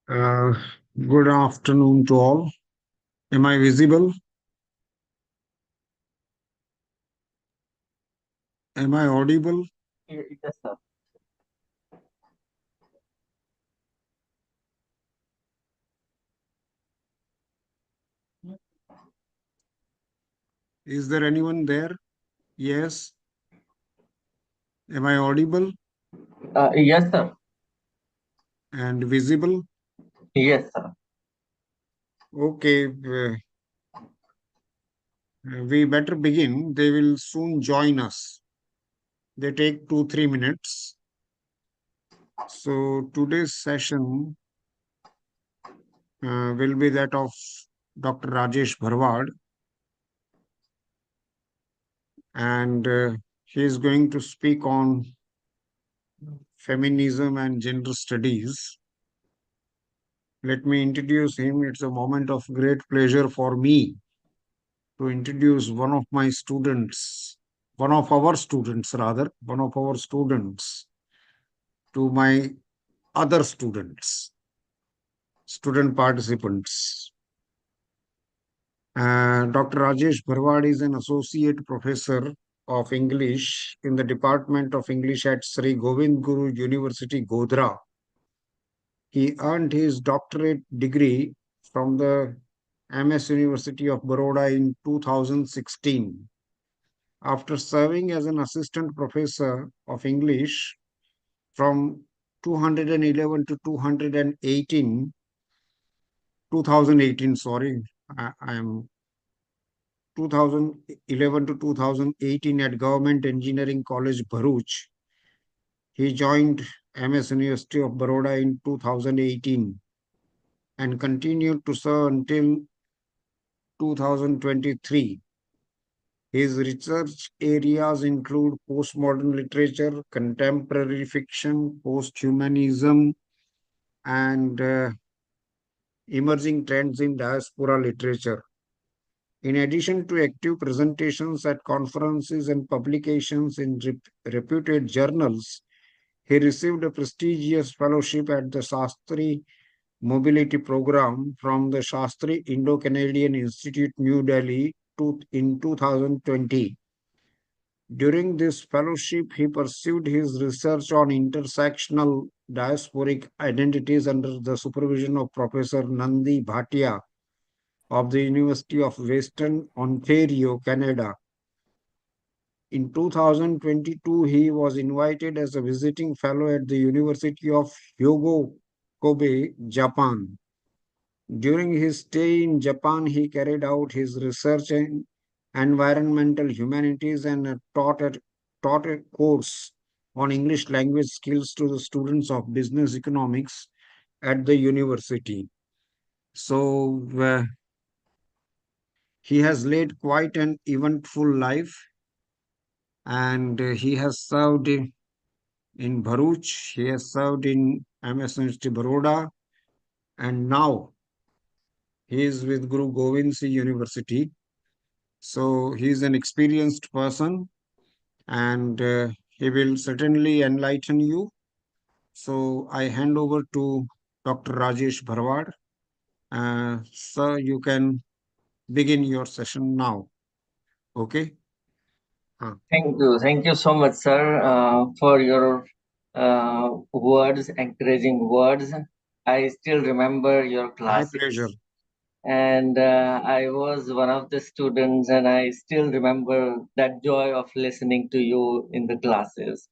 Uh, Good afternoon to all. Am I visible? Am I audible? Yes, sir. Is there anyone there? Yes. Am I audible Yes, sir. and visible? Yes, sir. Okay, we better begin. They will soon join us. They take 2-3 minutes. So today's session will be that of Dr. Rajesh Bharwad, and he is going to speak on feminism and gender studies. Let me introduce him. It's a moment of great pleasure for me to introduce one of our students rather, one of our students to my other student participants. Dr. Rajesh Bharwad is an associate professor of English in the Department of English at Sri Govind Guru University, Godhra. He earned his doctorate degree from the MS University of Baroda in 2016. After serving as an assistant professor of English from 211 to 2018, sorry, I am 2011 to 2018 at Government Engineering College, Bharuch. He joined MS University of Baroda in 2018 and continued to serve until 2023. His research areas include postmodern literature, contemporary fiction, posthumanism, and emerging trends in diaspora literature. In addition to active presentations at conferences and publications in reputed journals, he received a prestigious fellowship at the Shastri Mobility Program from the Shastri Indo-Canadian Institute, New Delhi, in 2020. During this fellowship, he pursued his research on intersectional diasporic identities under the supervision of Professor Nandi Bhatia of the University of Western Ontario, Canada. In 2022, he was invited as a visiting fellow at the University of Hyogo, Kobe, Japan. During his stay in Japan, he carried out his research in environmental humanities and taught a course on English language skills to the students of business economics at the university. So he has led quite an eventful life, and he has served in Bharuch, he has served in MS University Baroda, and now he is with Guru Govind Singh University. So he is an experienced person, and he will certainly enlighten you. So I hand over to Dr. Rajesh Bharwad. Sir, you can begin your session now. Okay? Uh, Thank you so much, sir, for your words, encouraging words. I still remember your my pleasure. classes, and I was one of the students, and I still remember that joy of listening to you in the classes.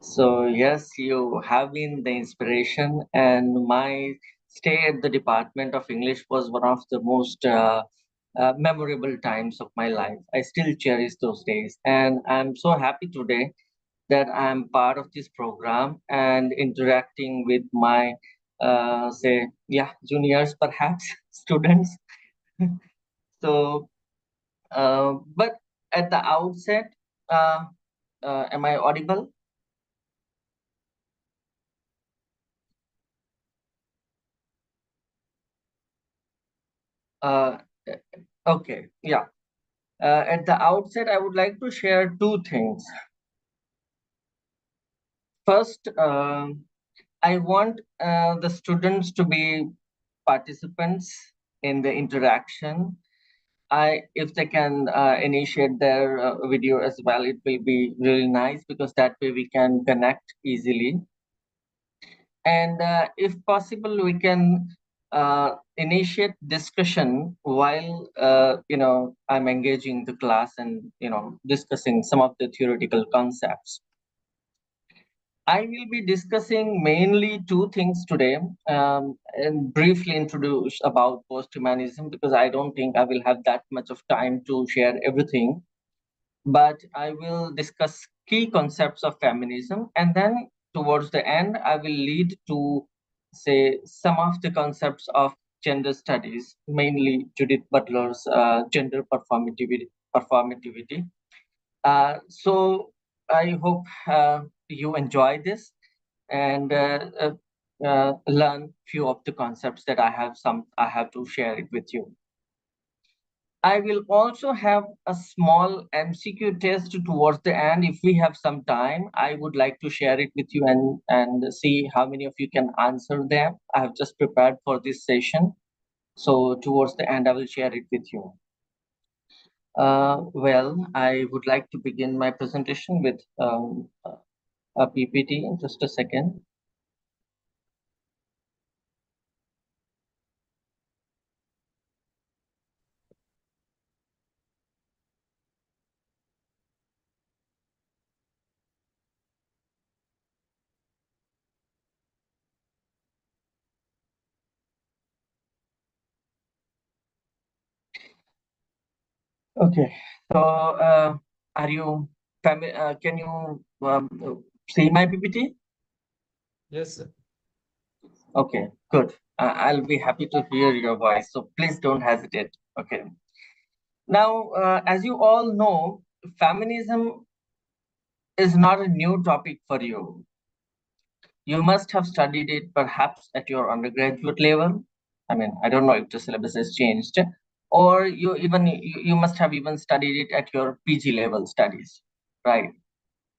So, yes, you have been the inspiration, and my stay at the Department of English was one of the most memorable times of my life. I still cherish those days, and I'm so happy today that I'm part of this program and interacting with my, juniors, perhaps students. So, but at the outset, uh, am I audible? Uh, okay, yeah. At the outset, I would like to share two things. First, I want the students to be participants in the interaction. If they can initiate their video as well, it will be really nice because that way we can connect easily. And if possible, we can initiate discussion while I'm engaging the class and discussing some of the theoretical concepts. I will be discussing mainly two things today, and briefly introduce about post-humanism because I don't think I will have that much of time to share everything. But I will discuss key concepts of feminism, and then towards the end, I will lead to say some of the concepts of gender studies, mainly Judith Butler's gender performativity. So I hope you enjoy this and learn few of the concepts that I have to share it with you. I will also have a small MCQ test towards the end. If we have some time, I would like to share it with you and see how many of you can answer them. I have just prepared for this session. So towards the end, I will share it with you. Well, I would like to begin my presentation with a PPT in just a second. Okay, so are you can you see my PPT? Yes, sir. Okay, good. I'll be happy to hear your voice, so please don't hesitate. Okay. Now, as you all know, feminism is not a new topic for you. You must have studied it perhaps at your undergraduate level. I mean, I don't know if the syllabus has changed, or you must have even studied it at your PG level studies, right?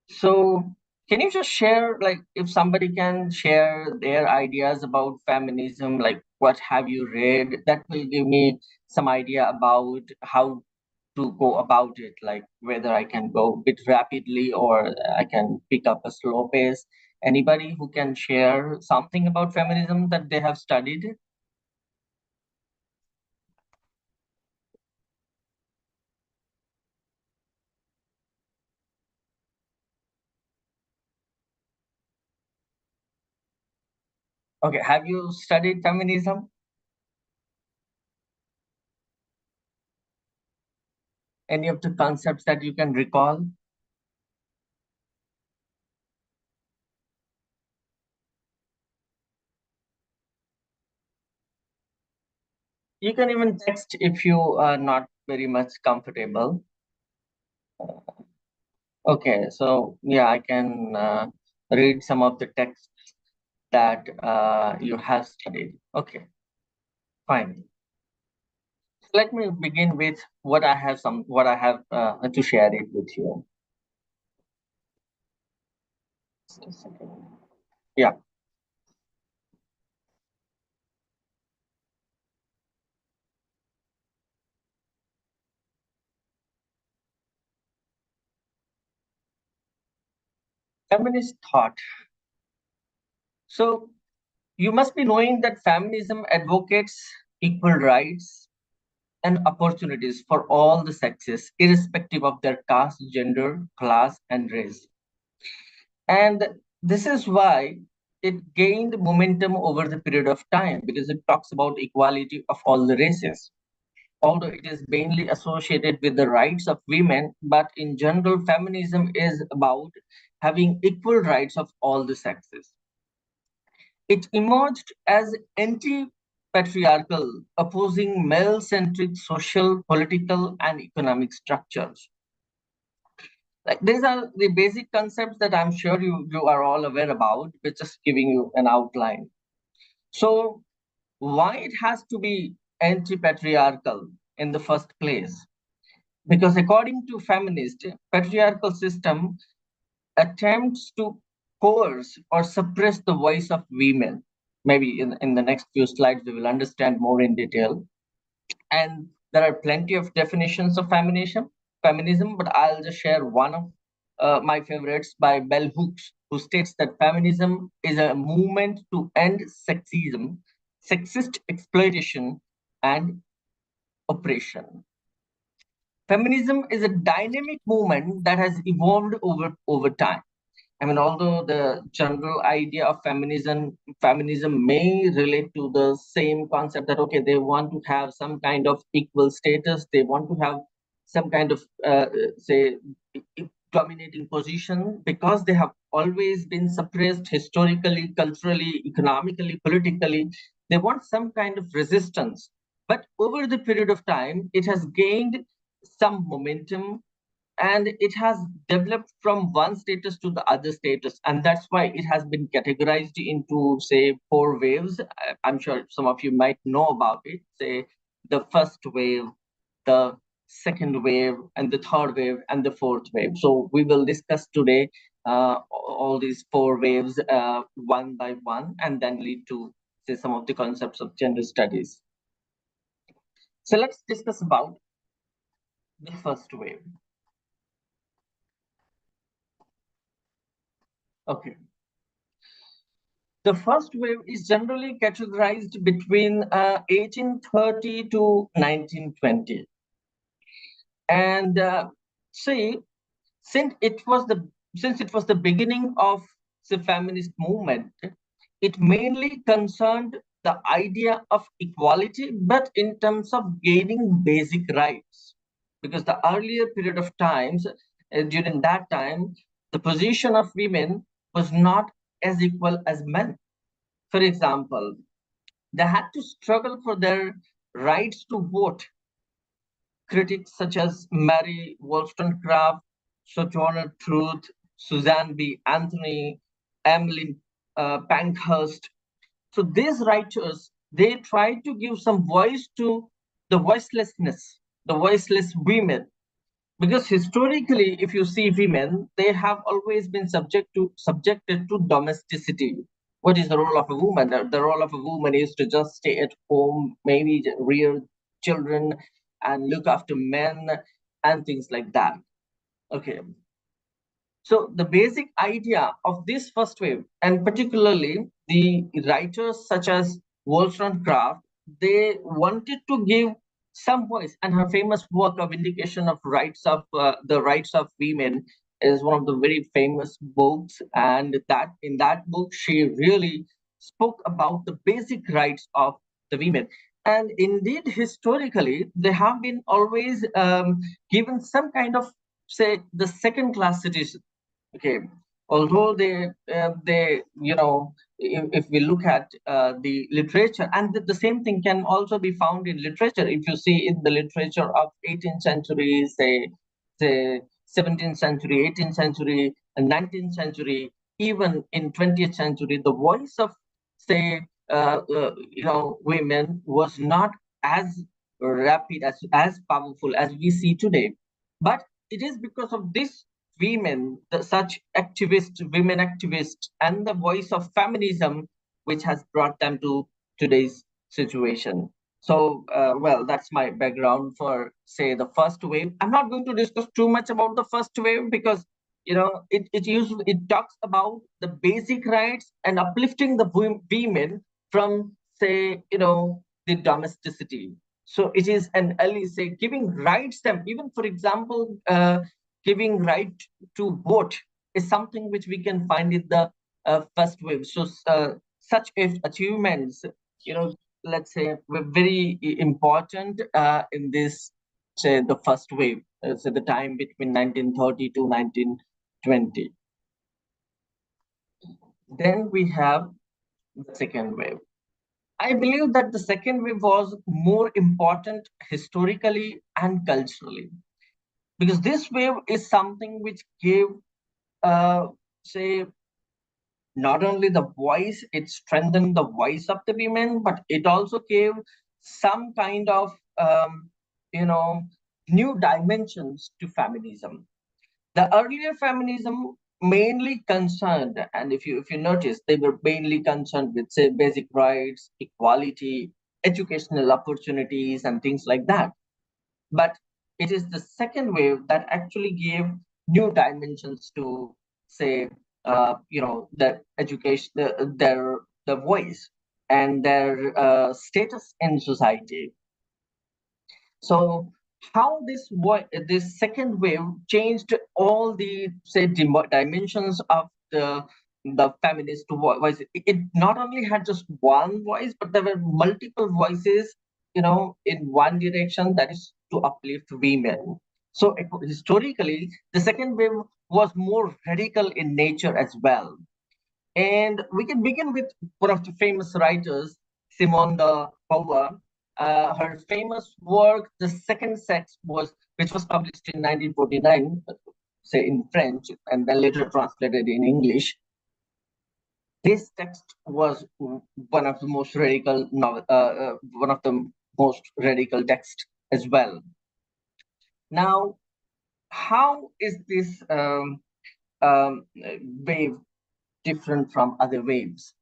So can you just share, like, if somebody can share their ideas about feminism, like what have you read? That will give me some idea about how to go about it, like whether I can go a bit rapidly or I can pick up a slow pace. Anybody who can share something about feminism that they have studied? Okay, have you studied feminism? Any of the concepts that you can recall? You can even text if you are not very much comfortable. Okay, so yeah, I can read some of the texts that you have studied. Okay, fine. Let me begin with what I have to share it with you. Just a second. Yeah. Feminist thought. So you must be knowing that feminism advocates equal rights and opportunities for all the sexes, irrespective of their caste, gender, class, and race. And this is why it gained momentum over the period of time because it talks about equality of all the races. Although it is mainly associated with the rights of women, but in general, feminism is about having equal rights of all the sexes. It emerged as anti-patriarchal, opposing male-centric social, political, and economic structures. Like these are the basic concepts that I'm sure you are all aware about, but just giving you an outline. So why it has to be anti-patriarchal in the first place? Because according to feminist, patriarchal system attempts to coerce or suppress the voice of women. Maybe in the next few slides, we will understand more in detail. And there are plenty of definitions of feminism, but I'll just share one of my favorites by Bell Hooks, who states that feminism is a movement to end sexism, sexist exploitation, and oppression. Feminism is a dynamic movement that has evolved over time. I mean, although the general idea of feminism may relate to the same concept that, okay, they want to have some kind of equal status, they want to have some kind of, say, dominating position, because they have always been suppressed historically, culturally, economically, politically. They want some kind of resistance. But over the period of time, it has gained some momentum, and it has developed from one status to the other status, and that's why it has been categorized into, say, four waves. I'm sure some of you might know about it. Say the first wave, the second wave, and the third wave, and the fourth wave. So we will discuss today all these four waves one by one, and then lead to, say, some of the concepts of gender studies. So let's discuss about the first wave. Okay. The first wave is generally categorized between 1830 to 1920. And see, since it was the beginning of the feminist movement, it mainly concerned the idea of equality, but in terms of gaining basic rights. Because the earlier period of times, during that time, the position of women was not as equal as men. For example, they had to struggle for their rights to vote. Critics such as Mary Wollstonecraft, Sojourner Truth, Suzanne B. Anthony, Emmeline Pankhurst. So these writers, they tried to give some voice to the the voiceless women. Because historically, if you see women, they have always been subjected to domesticity. What is the role of a woman? The role of a woman is to just stay at home, maybe rear children and look after men and things like that. Okay. So the basic idea of this first wave, and particularly the writers such as Wollstonecraft, they wanted to give some voice, and her famous work of Vindication of Rights of the Rights of Women is one of the very famous books. And that in that book, she really spoke about the basic rights of the women. And indeed, historically, they have been always given some kind of, say, the second class citizen. Okay, although they if we look at the literature, and the same thing can also be found in literature. If you see in the literature of 18th century, say 17th century, 18th century, and 19th century, even in 20th century, the voice of, say, women was not as rapid, as powerful as we see today. But it is because of this women, such women activists, and the voice of feminism, which has brought them to today's situation. So, well, that's my background for, say, the first wave. I'm not going to discuss too much about the first wave because, it talks about the basic rights and uplifting the women from, say, the domesticity. So it is an early, say, giving rights them, even for example, giving right to vote is something which we can find in the first wave. So such achievements, let's say, were very important in this, say, the first wave, so the time between 1930 to 1920. Then we have the second wave. I believe that the second wave was more important historically and culturally, because this wave is something which gave, say, not only the voice, it strengthened the voice of the women, but it also gave some kind of, new dimensions to feminism. The earlier feminism mainly concerned, and if you notice, they were mainly concerned with, say, basic rights, equality, educational opportunities, and things like that. But it is the second wave that actually gave new dimensions to, say, the education, the voice and their status in society. So how this second wave changed all the, say, dimensions of the feminist voice. It not only had just one voice, but there were multiple voices, in one direction, that is to uplift women. So historically, the second wave was more radical in nature as well. And we can begin with one of the famous writers, Simone de Beauvoir. Her famous work, The Second Sex, which was published in 1949, say in French, and then later translated in English. This text was one of the most radical texts as well. Now, how is this wave different from other waves?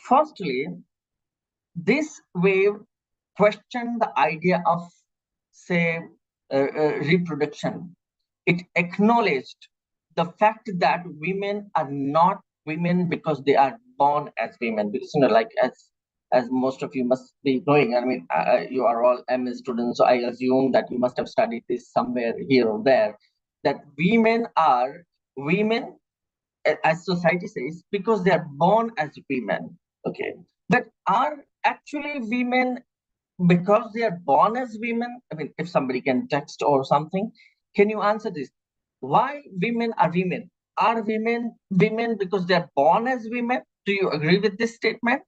Firstly, this wave questioned the idea of, say, reproduction. It acknowledged the fact that women are not women because they are born as women. Because, like as most of you must be knowing, I mean, you are all MS students, so I assume that you must have studied this somewhere here or there, that women are women, as society says, because they are born as women. Okay. But are actually women because they are born as women? I mean, if somebody can text or something, can you answer this? Why women are women? Are women women because they are born as women? Do you agree with this statement?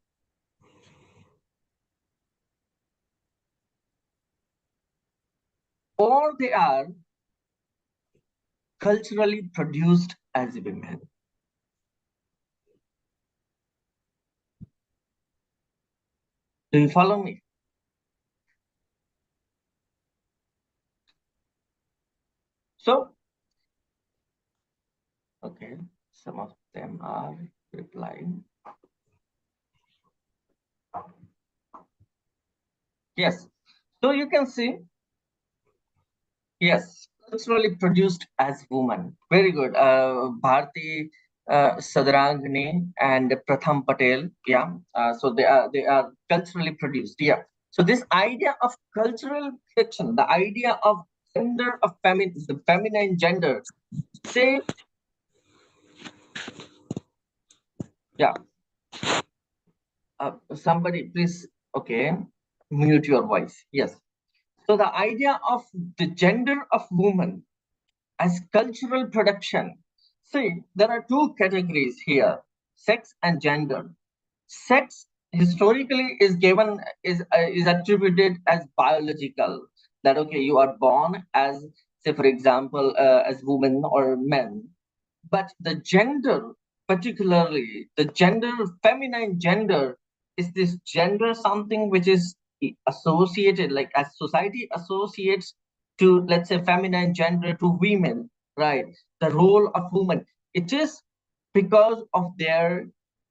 Or they are culturally produced as women? Do you follow me? So, okay, some of them are replying. Yes. So you can see, yes, culturally produced as woman. Very good. Bharti Sadrangani and Pratham Patel. Yeah. So they are culturally produced. Yeah. So this idea of cultural fiction, the idea of gender of the feminine gender, say, yeah. Somebody please, okay, mute your voice. Yes. So the idea of the gender of woman as cultural production. See, there are two categories here: sex and gender. Sex historically is attributed as biological. That, okay, you are born as, say, for example, as woman or men. But the gender, particularly the gender, feminine gender, is this gender something which is associated, like as society associates to, let's say, feminine gender to women, right? The role of woman. It is because of their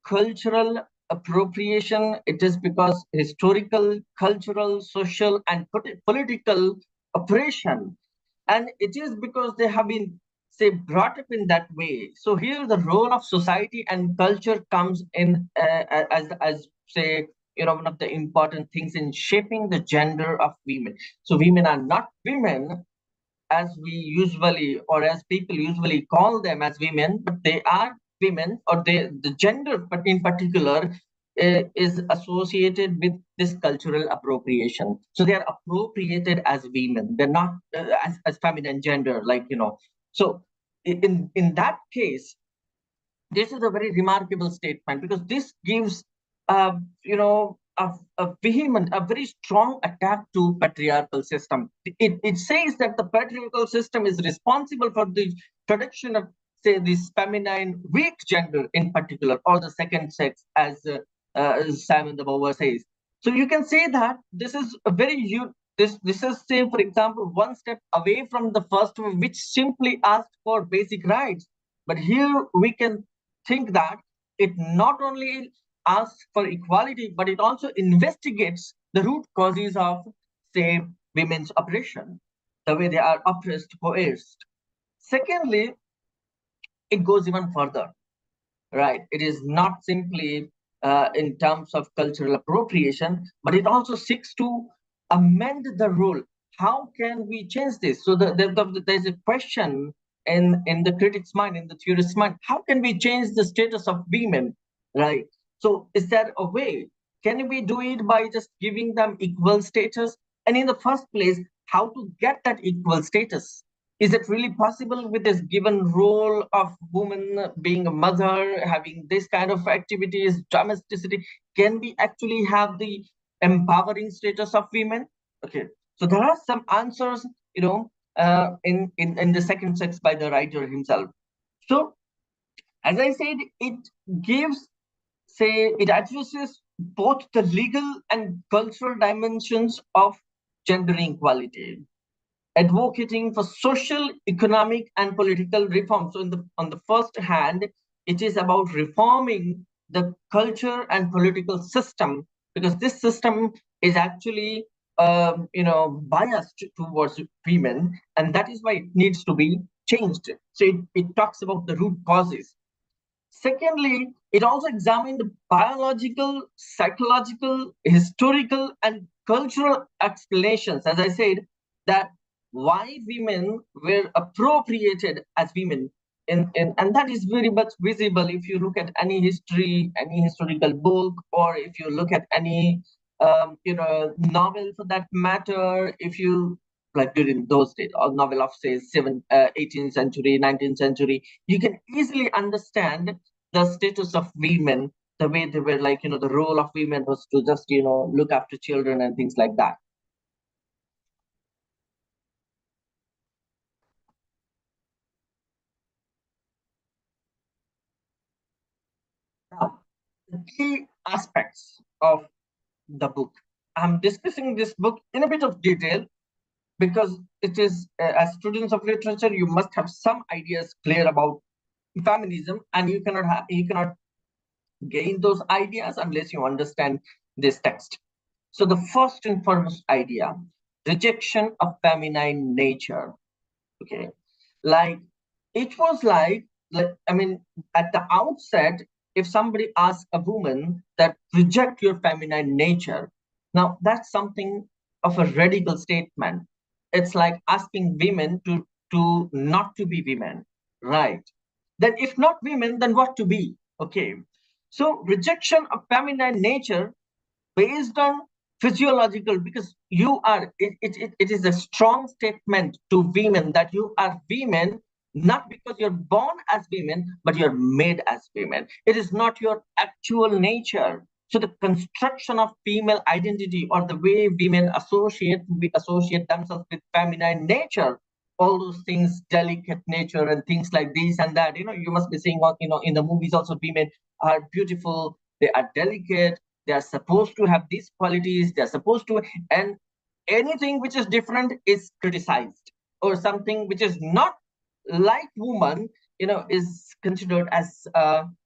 cultural appropriation. It is because historical, cultural, social, and political oppression. And it is because they have been, say, brought up in that way. So here the role of society and culture comes in, as say, one of the important things in shaping the gender of women. So women are not women as we usually, or as people usually call them as women, but they are women, or the gender, but in particular, is associated with this cultural appropriation. So they are appropriated as women. They're not as feminine gender, like, So in that case, this is a very remarkable statement, because this gives, a vehement, a very strong attack to patriarchal system. It says that the patriarchal system is responsible for the production of, say, this feminine weak gender in particular, or the second sex, as Simon de Beauvoir says. So you can say that this is a very this is, say, for example, one step away from the first one, which simply asked for basic rights. But here we can think that it not only asks for equality, but it also investigates the root causes of, say, women's oppression, the way they are oppressed, coerced. Secondly, it goes even further, right? It is not simply in terms of cultural appropriation, but it also seeks to amend the rule. How can we change this? So there's a question in the critic's mind, in the theorist's mind. How can we change the status of women, right? So is there a way? Can we do it by just giving them equal status? And in the first place, how to get that equal status? Is it really possible with this given role of woman being a mother, having this kind of activities, domesticity? Can we actually have the empowering status of women? Okay, so there are some answers, in the second sex by the writer himself. So, as I said, it gives, say, it addresses both the legal and cultural dimensions of gender equality, advocating for social, economic, and political reform. So, on the first hand, it is about reforming the culture and political system, because this system is actually, biased towards women, and that is why it needs to be changed. So, it talks about the root causes. Secondly, it also examined biological, psychological, historical, and cultural explanations, as I said, that why women were appropriated as women. And that is very much visible if you look at any history, any historical book, or if you look at any novel for that matter. If you, like, during those days, or novel of, say, 18th century, 19th century, you can easily understand the status of women, the way they were, like, the role of women was to just, look after children and things like that. Now, the key aspects of the book. I'm discussing this book in a bit of detail because it is, as students of literature, you must have some ideas clear about feminism, and you cannot gain those ideas unless you understand this text. So the first and foremost idea, rejection of feminine nature. Okay, like, it was like, I mean, at the outset, if somebody asks a woman that reject your feminine nature, now that's something of a radical statement. It's like asking women to not to be women, right? Then if not women, then what to be? Okay, so rejection of feminine nature based on physiological, because you are, it is a strong statement to women that you are women not because you're born as women, but you're made as women. It is not your actual nature. So the construction of female identity, or the way women associate themselves with feminine nature, all those things, delicate nature and things like this and that, you must be seeing, in the movies also, women are beautiful, they are delicate, they are supposed to have these qualities, they're supposed to, and anything which is different is criticized, or something which is not like woman, is considered as,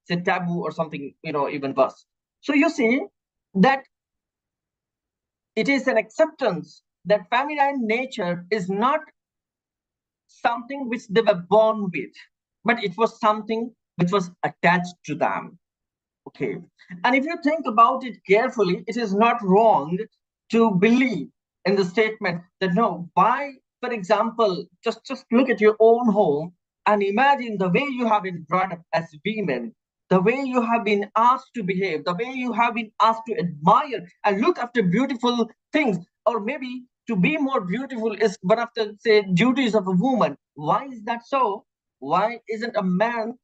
say, taboo, or something, even worse. So you see that it is an acceptance that feminine nature is not something which they were born with, but it was something which was attached to them. Okay. And if you think about it carefully, it is not wrong to believe in the statement that, no, why, for example, just look at your own home and imagine the way you have been brought up as women, the way you have been asked to behave, the way you have been asked to admire and look after beautiful things, or maybe to be more beautiful is one of the, say, duties of a woman. Why is that so? Why isn't a man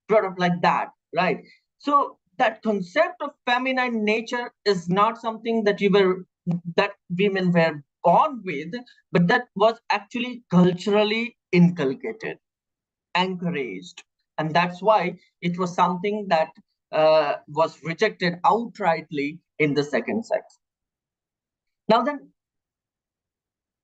brought up like that, right? So that concept of feminine nature is not something that women were born with, but that was actually culturally inculcated, encouraged, and that's why it was something that was rejected outrightly in the second sex. Now then,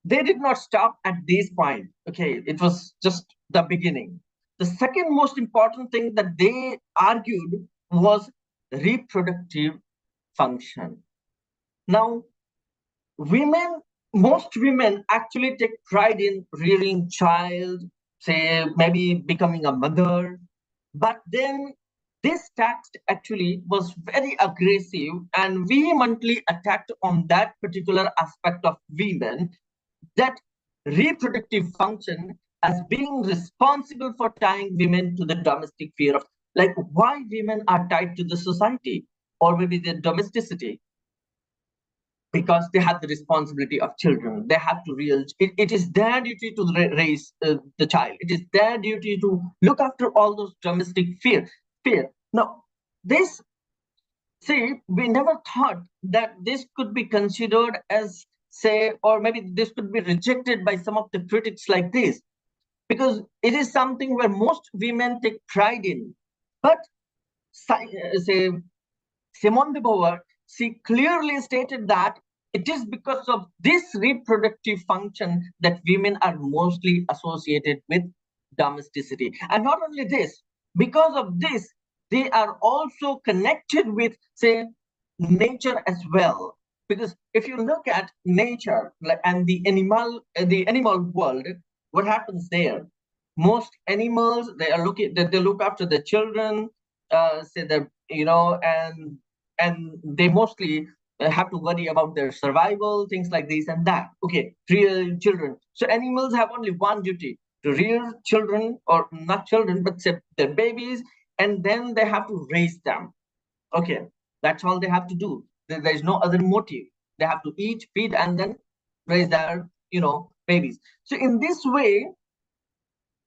they did not stop at this point. Okay, it was just the beginning. The second most important thing that they argued was reproductive function. Now, most women actually take pride in rearing child, say maybe becoming a mother. But then this text actually was very aggressive and vehemently attacked on that particular aspect of women, that reproductive function as being responsible for tying women to the domestic sphere of, like, why women are tied to the society or maybe the domesticity, because they have the responsibility of children. They have to real it is their duty to raise the child. It is their duty to look after all those domestic fear. Now this, see, we never thought that this could be considered as, say, or maybe this could be rejected by some of the critics like this, because it is something where most women take pride in. But say Simone de Beauvoir, she clearly stated that it is because of this reproductive function that women are mostly associated with domesticity. And not only this, because of this, they are also connected with, say, nature as well. Because if you look at nature and the animal world, what happens there? Most animals, they look after the children, say that, and they mostly have to worry about their survival, things like this and that. Okay, rear children. So animals have only one duty: to rear children, or not children, but say their babies, and then they have to raise them. Okay, that's all they have to do. There's no other motive. They have to eat, feed, and then raise their, babies. So in this way,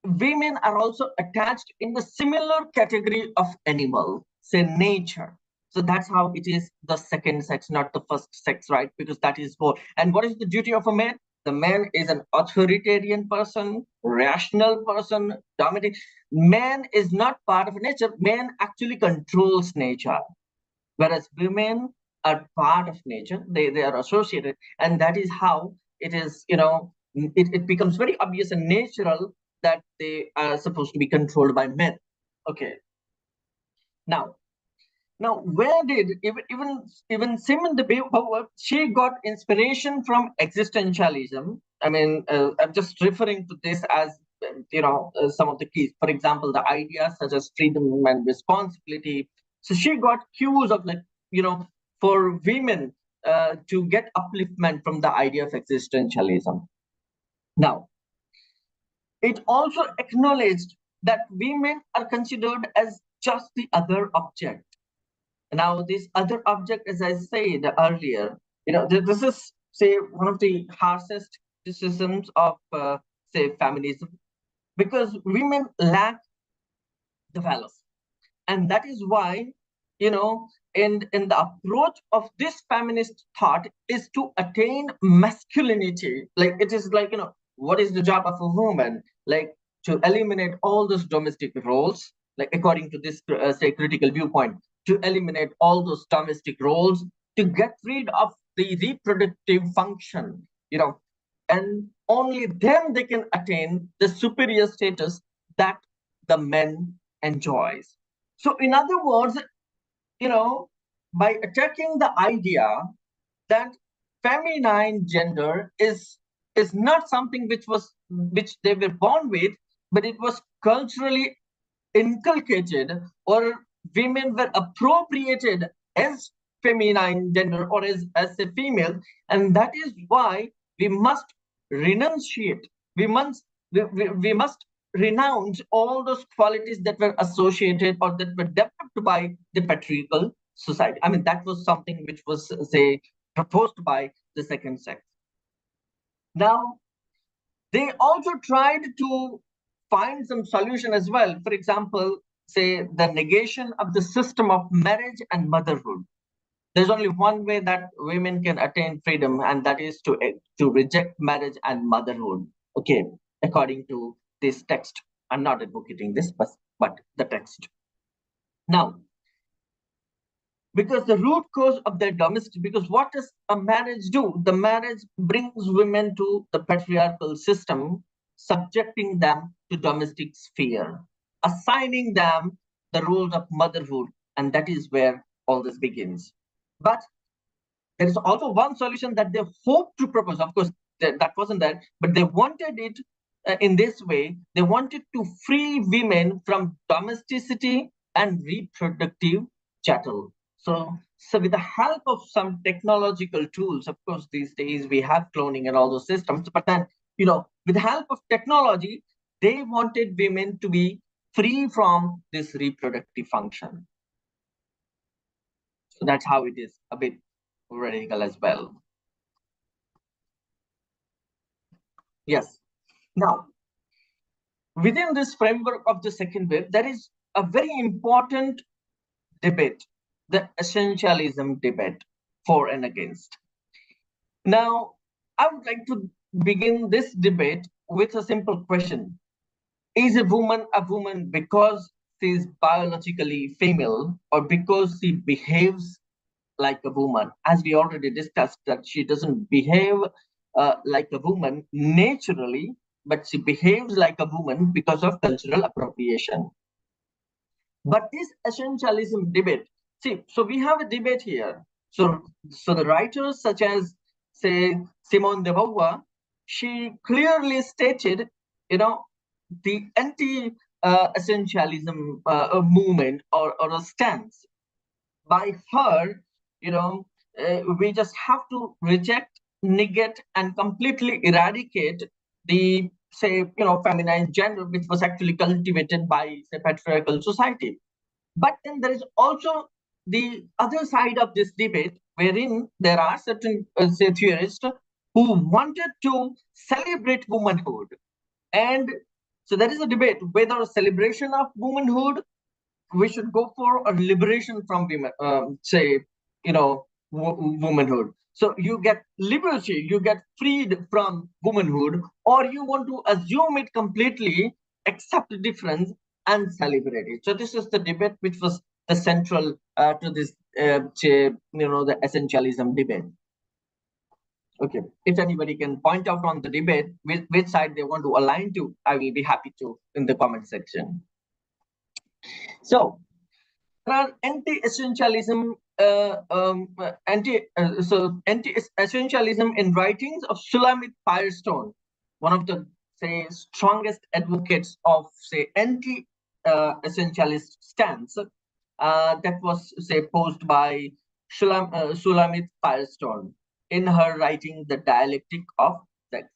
women are also attached in the similar category of animal, say nature. So that's how it is the second sex, not the first sex, right? Because that is more. And what is the duty of a man? The man is an authoritarian person, rational person, dominating. Man is not part of nature. Man actually controls nature, whereas women are part of nature. They are associated, and that is how it is, it becomes very obvious and natural that they are supposed to be controlled by men. Okay, now where did even Simone de Beauvoir, she got inspiration from existentialism. I mean, I'm just referring to this as, some of the keys. For example, the ideas such as freedom and responsibility. So she got cues of, like, for women to get upliftment from the idea of existentialism. Now, it also acknowledged that women are considered as just the other object. Now, this other object, as I said earlier, this is, say, one of the harshest criticisms of, say, feminism, because women lack the values. And that is why, in the approach of this feminist thought is to attain masculinity. Like, it is like, what is the job of a woman? Like, to eliminate all those domestic roles, like according to this, say, critical viewpoint, to eliminate all those domestic roles, to get rid of the reproductive function, and only then they can attain the superior status that the men enjoys. So, in other words, by attacking the idea that feminine gender is not something which they were born with, but it was culturally inculcated, or women were appropriated as feminine gender, or as a female, and that is why we must renunciate. We must renounce all those qualities that were associated or that were developed by the patriarchal society. I mean, that was something which was, say, proposed by the second sex. Now, they also tried to find some solution as well. For example, say, the negation of the system of marriage and motherhood. There's only one way that women can attain freedom, and that is to reject marriage and motherhood. Okay, according to this text. I'm not advocating this, but the text. Now, because the root cause of their domestic, because what does a marriage do? The marriage brings women to the patriarchal system, subjecting them to domestic sphere, assigning them the roles of motherhood, and that is where all this begins. But there is also one solution that they hope to propose. Of course, that wasn't there, but they wanted it in this way. They wanted to free women from domesticity and reproductive chattel. So with the help of some technological tools, of course, these days we have cloning and all those systems, but then, with the help of technology, they wanted women to be free from this reproductive function. So that's how it is a bit radical as well. Yes. Now, within this framework of the second wave, there is a very important debate, the essentialism debate, for and against. Now, I would like to begin this debate with a simple question. Is a woman because she is biologically female, or because she behaves like a woman? As we already discussed, that she doesn't behave like a woman naturally, but she behaves like a woman because of cultural appropriation. But this essentialism debate, so we have a debate here. So the writers such as, say, Simone de Beauvoir, she clearly stated, the anti-essentialism movement or a stance. By her, we just have to reject, negate, and completely eradicate the, say, feminine gender, which was actually cultivated by, say, patriarchal society. But then there is also the other side of this debate, wherein there are certain, say, theorists who wanted to celebrate womanhood. And so there is a debate whether a celebration of womanhood we should go for, a liberation from women, say, womanhood. So you get liberty, you get freed from womanhood, or you want to assume it completely, accept the difference, and celebrate it. So this is the debate which was the central to this, the essentialism debate. Okay, if anybody can point out on the debate which side they want to align to, I will be happy to in the comment section. So there are anti-essentialism, anti-essentialism in writings of Shulamit Firestone, one of the, say, strongest advocates of, say, anti-essentialist stance that was, say, posed by Shulamit Firestone in her writing The Dialectic of Sex.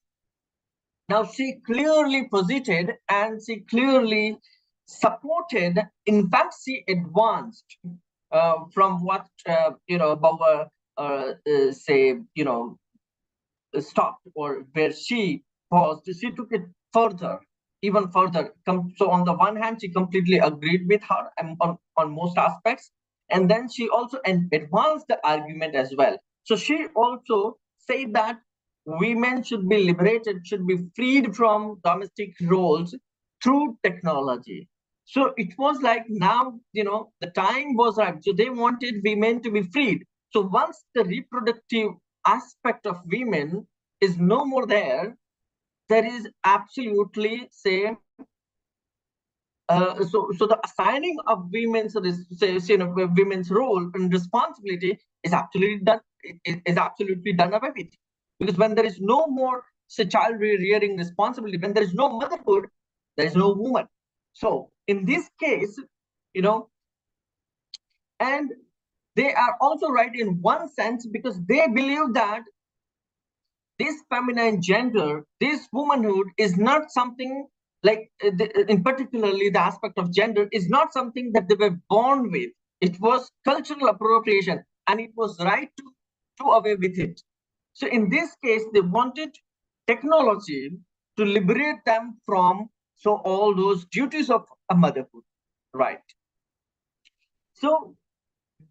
Now, she clearly posited and she clearly supported, in fact, she advanced from what, Beauvoir, say, stopped, or where she paused. She took it further, even further. So on the one hand, she completely agreed with her on most aspects. And then she also advanced the argument as well. So she also said that women should be liberated, should be freed from domestic roles through technology. So it was like, now, the time was right. So they wanted women to be freed. So once the reproductive aspect of women is no more there, there is absolutely, say, so the assigning of women's, women's role and responsibility is absolutely done away with. Because when there is no more, say, child rearing responsibility, when there is no motherhood, there is no woman. So in this case, and they are also right in one sense, because they believe that this feminine gender, this womanhood, is not something like, in particularly the aspect of gender, is not something that they were born with. It was cultural appropriation, and it was right to do away with it. So in this case, they wanted technology to liberate them from, so, all those duties of a motherhood, right? So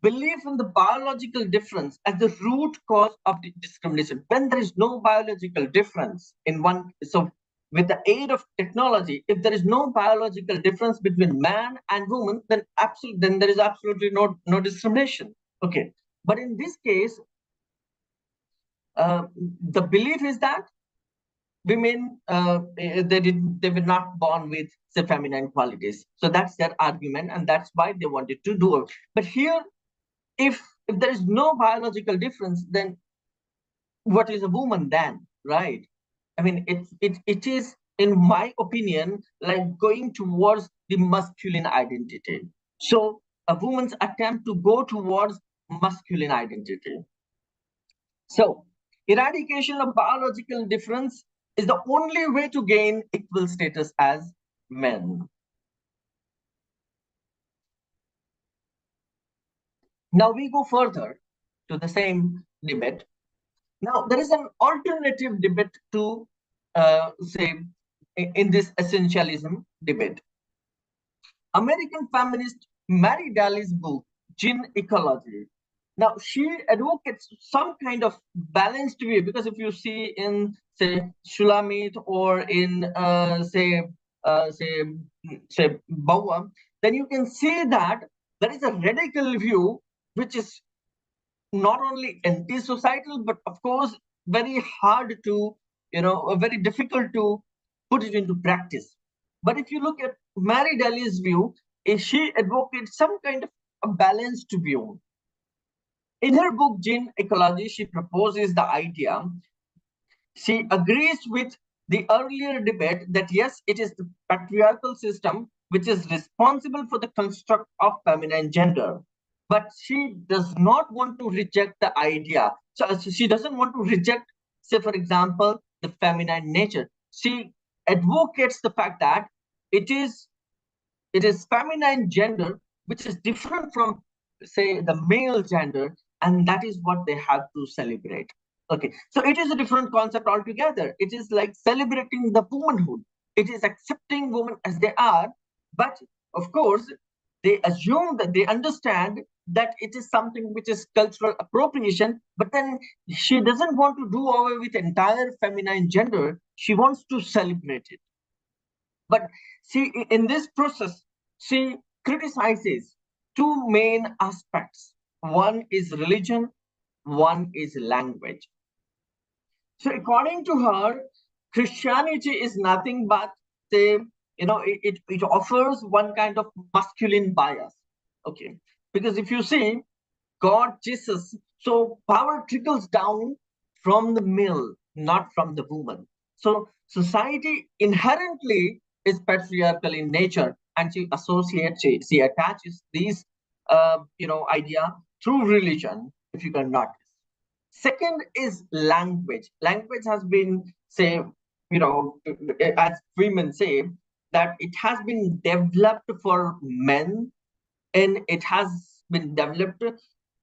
belief in the biological difference as the root cause of the discrimination. When there is no biological difference in one, so with the aid of technology, if there is no biological difference between man and woman, then there is absolutely no discrimination. Okay, but in this case, the belief is that women they were not born with the feminine qualities. So that's their argument, and that's why they wanted to do it. But here, if there is no biological difference, then what is a woman then, right? I mean, it is, in my opinion, like going towards the masculine identity. So a woman's attempt to go towards masculine identity. So eradication of biological difference is the only way to gain equal status as men. Now we go further to the same debate. Now there is an alternative debate to say in this essentialism debate. American feminist Mary Daly's book, Gene Ecology. Now, she advocates some kind of balanced view, because if you see in, say, Shulamit or in, say, Bawa, then you can see that there is a radical view which is not only anti-societal, but of course very hard to, very difficult to put it into practice. But if you look at Mary Daly's view, she advocates some kind of a balanced view. In her book Gene Ecology, she proposes the idea. She agrees with the earlier debate that yes, it is the patriarchal system which is responsible for the construct of feminine gender. But she does not want to reject the idea. So she doesn't want to reject, say, for example, the feminine nature. She advocates the fact that it is feminine gender which is different from, say, the male gender, and that is what they have to celebrate. Okay, so it is a different concept altogether. It is like celebrating the womanhood. It is accepting women as they are, but of course they assume that they understand that it is something which is cultural appropriation, but then she doesn't want to do away with entire feminine gender. She wants to celebrate it. But see, in this process, she criticizes two main aspects. One is religion, one is language. So according to her, Christianity is nothing but, say, it offers one kind of masculine bias. Okay, because if you see God, Jesus, so power trickles down from the male, not from the woman. So society inherently is patriarchal in nature, and she associates, she attaches these, idea through religion, if you can notice. Second is language. Language has been, say, as women say, that it has been developed for men, and it has been developed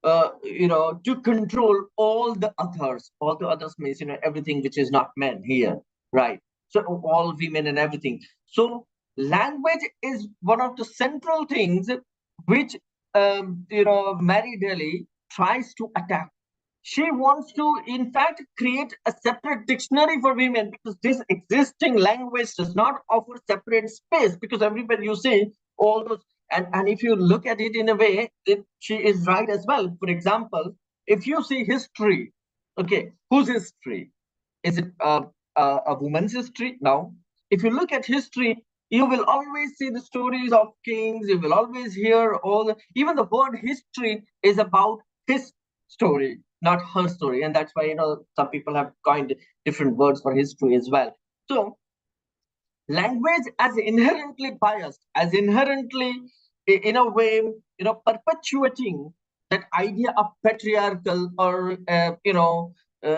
to control all the others. All the others means, everything which is not men here, right? So all women and everything. So language is one of the central things which, Mary Daly tries to attack. She wants to, in fact, create a separate dictionary for women, because this existing language does not offer separate space, because everywhere you see all those, and if you look at it in a way, she is right as well. For example, if you see history, okay, whose history? Is it a woman's history? No. If you look at history, you will always see the stories of kings. You will always hear even the word history is about his story, not her story. And that's why, some people have coined different words for history as well. So language as inherently biased, as inherently, in a way, perpetuating that idea of patriarchal, or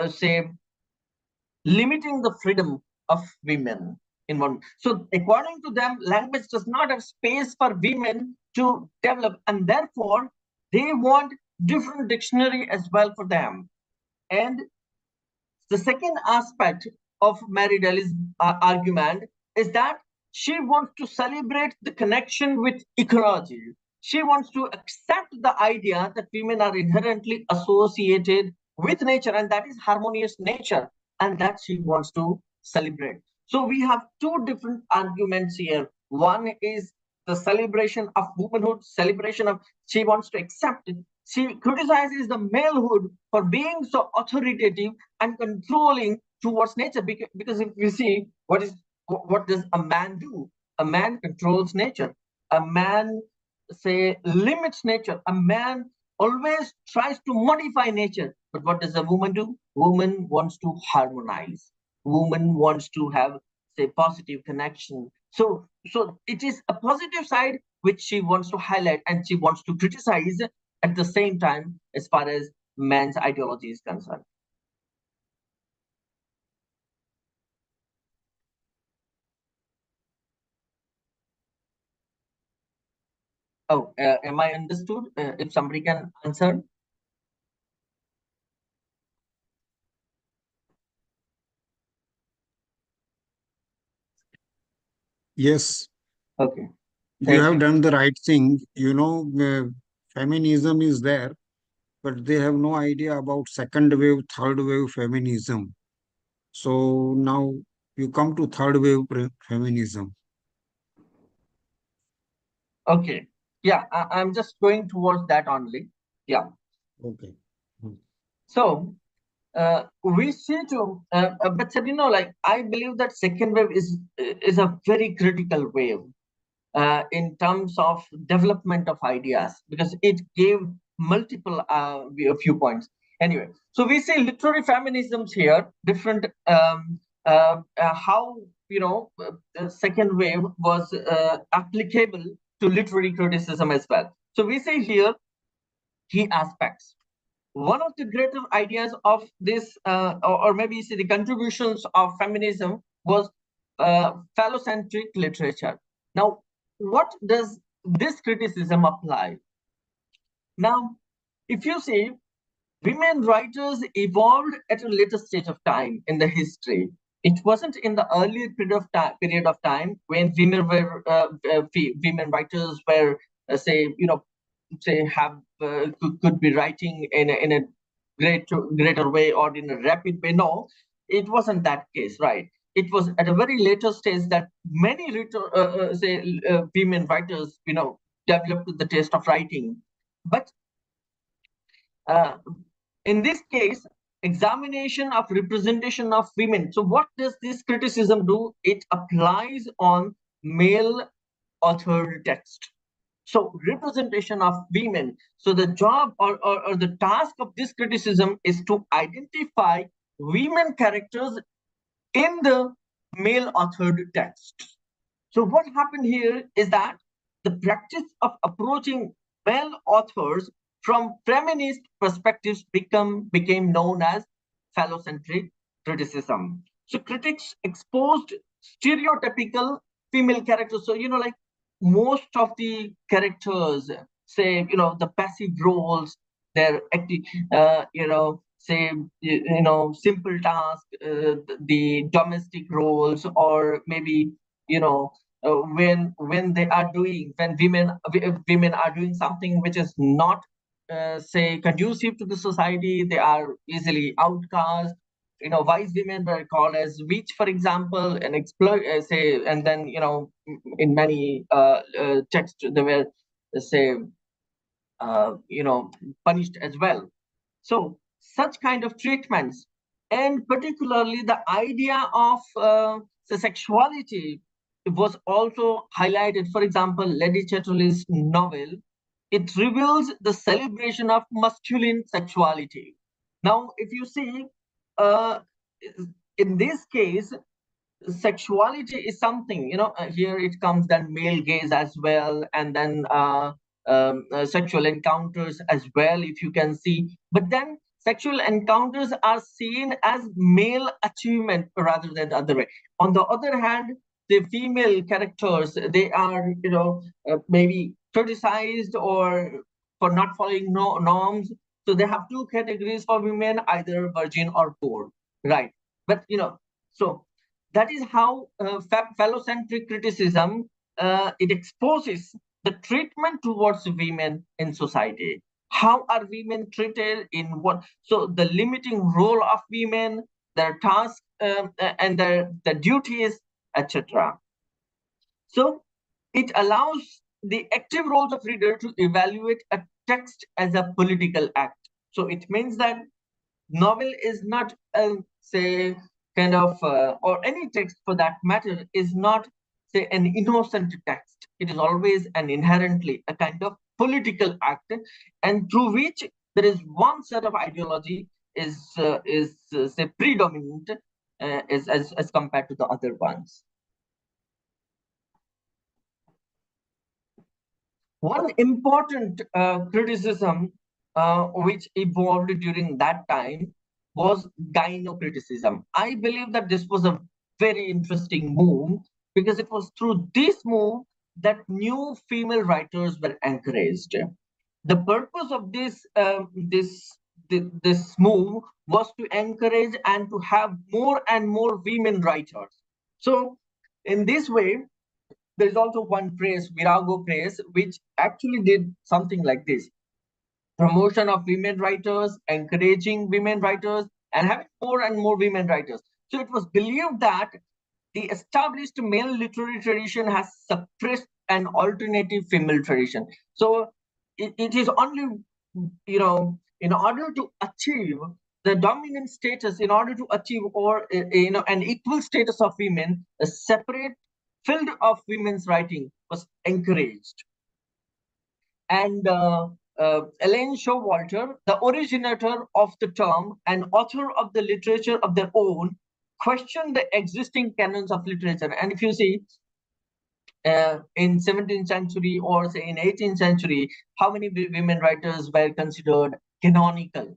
say, limiting the freedom of women in one. So according to them, language does not have space for women to develop, and therefore they want different dictionary as well for them. And the second aspect of Mary Daly's argument is that she wants to celebrate the connection with ecology. She wants to accept the idea that women are inherently associated with nature, and that is harmonious nature, and that she wants to celebrate. So we have two different arguments here. One is the celebration of womanhood, celebration of, she wants to accept it. She criticizes the malehood for being so authoritative and controlling towards nature. Because if you see what does a man do? A man controls nature. A man limits nature. A man always tries to modify nature. But what does a woman do? Woman wants to harmonize. Woman wants to have positive connection. So it is a positive side which she wants to highlight and she wants to criticize at the same time as far as man's ideology is concerned. Oh, am I understood? If somebody can answer. Yes, Okay. you have done the right thing. Feminism is there, but they have no idea about second wave, third wave feminism. So now you come to third wave feminism. Okay. Yeah, I'm just going towards that only. Yeah. Okay. So we see to, but like I believe that second wave is a very critical wave in terms of development of ideas because it gave multiple viewpoints. Anyway, so we see literary feminisms here, different how the second wave was applicable to literary criticism as well. So we see here key aspects. One of the greater ideas of this, or maybe you see the contributions of feminism was phallocentric literature. Now, what does this criticism apply? Now, if you see, women writers evolved at a later stage of time in the history. It wasn't in the earlier period of time when women writers were, could be writing in a greater way or in a rapid way. No, it wasn't that case, right? It was at a very later stage that many women writers, developed the taste of writing. But in this case, examination of representation of women. So what does this criticism do? It applies on male authored text. So representation of women. So the job or the task of this criticism is to identify women characters in the male authored text. So what happened here is that the practice of approaching male authors from feminist perspectives became known as phallocentric criticism. So critics exposed stereotypical female characters. So, like most of the characters, say, the passive roles, they're active, say, simple tasks, the domestic roles, or maybe, when they are doing, when women are doing something which is not say conducive to the society, they are easily outcast. Wise women were called as witch, for example, and exploit say, and then in many texts they were say punished as well. So such kind of treatments, and particularly the idea of the sexuality was also highlighted. For example, Lady Chatterley's novel, it reveals the celebration of masculine sexuality. Now, if you see, uh, in this case, sexuality is something, here it comes then male gaze as well, and then sexual encounters as well, if you can see. But then sexual encounters are seen as male achievement rather than the other way. On the other hand, the female characters, they are, maybe criticized or for not following norms. So they have two categories for women, either virgin or poor, right? But so that is how phallocentric criticism it exposes the treatment towards women in society. How are women treated in what? So the limiting role of women, their tasks, and their duties, etc. So it allows the active roles of reader to evaluate a text as a political act. So it means that novel is not say kind of or any text for that matter is not say an innocent text. It is always an inherently a kind of political act, and through which there is one set of ideology is say predominant as compared to the other ones. One important criticism which evolved during that time was gynocriticism. I believe that this was a very interesting move because it was through this move that new female writers were encouraged. The purpose of this move was to encourage and to have more and more women writers. So in this way, there is also one phrase, Virago phrase, which actually did something like this: promotion of women writers, encouraging women writers, and having more and more women writers. So it was believed that the established male literary tradition has suppressed an alternative female tradition. So it is only, in order to achieve the dominant status, in order to achieve or an equal status of women, a separate field of women's writing was encouraged. And Elaine Showalter, the originator of the term and author of the literature of their own, questioned the existing canons of literature. And if you see, in 17th century or say in 18th century, how many women writers were considered canonical?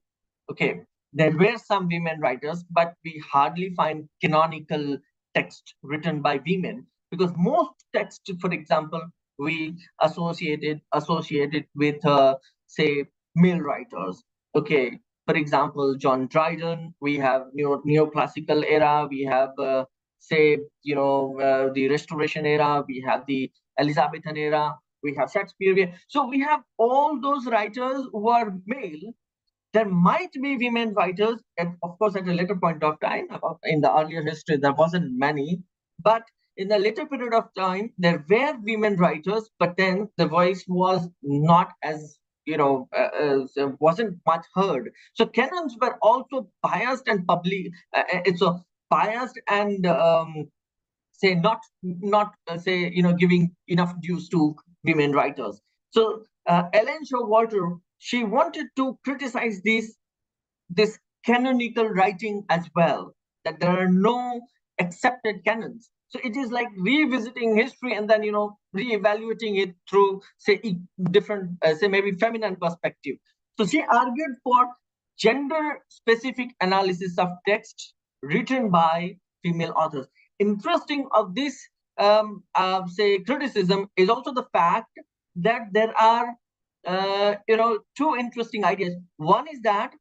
Okay, there were some women writers, but we hardly find canonical text written by women, because most text, for example, we associated with say male writers. Okay, for example, John Dryden. We have neoclassical era. We have say the Restoration era. We have the Elizabethan era. We have Shakespeare. So we have all those writers who are male. There might be women writers, and of course, at a later point of time. In the earlier history, there wasn't many, but in the later period of time, there were women writers, but then the voice was not as wasn't much heard. So canons were also biased and public. It's a biased and say not say giving enough dues to women writers. So Ellen Showalter, she wanted to criticize this canonical writing as well, that there are no accepted canons. So it is like revisiting history and then re-evaluating it through say different say maybe feminine perspective. So she argued for gender specific analysis of text written by female authors. Interesting of this say criticism is also the fact that there are two interesting ideas. One is that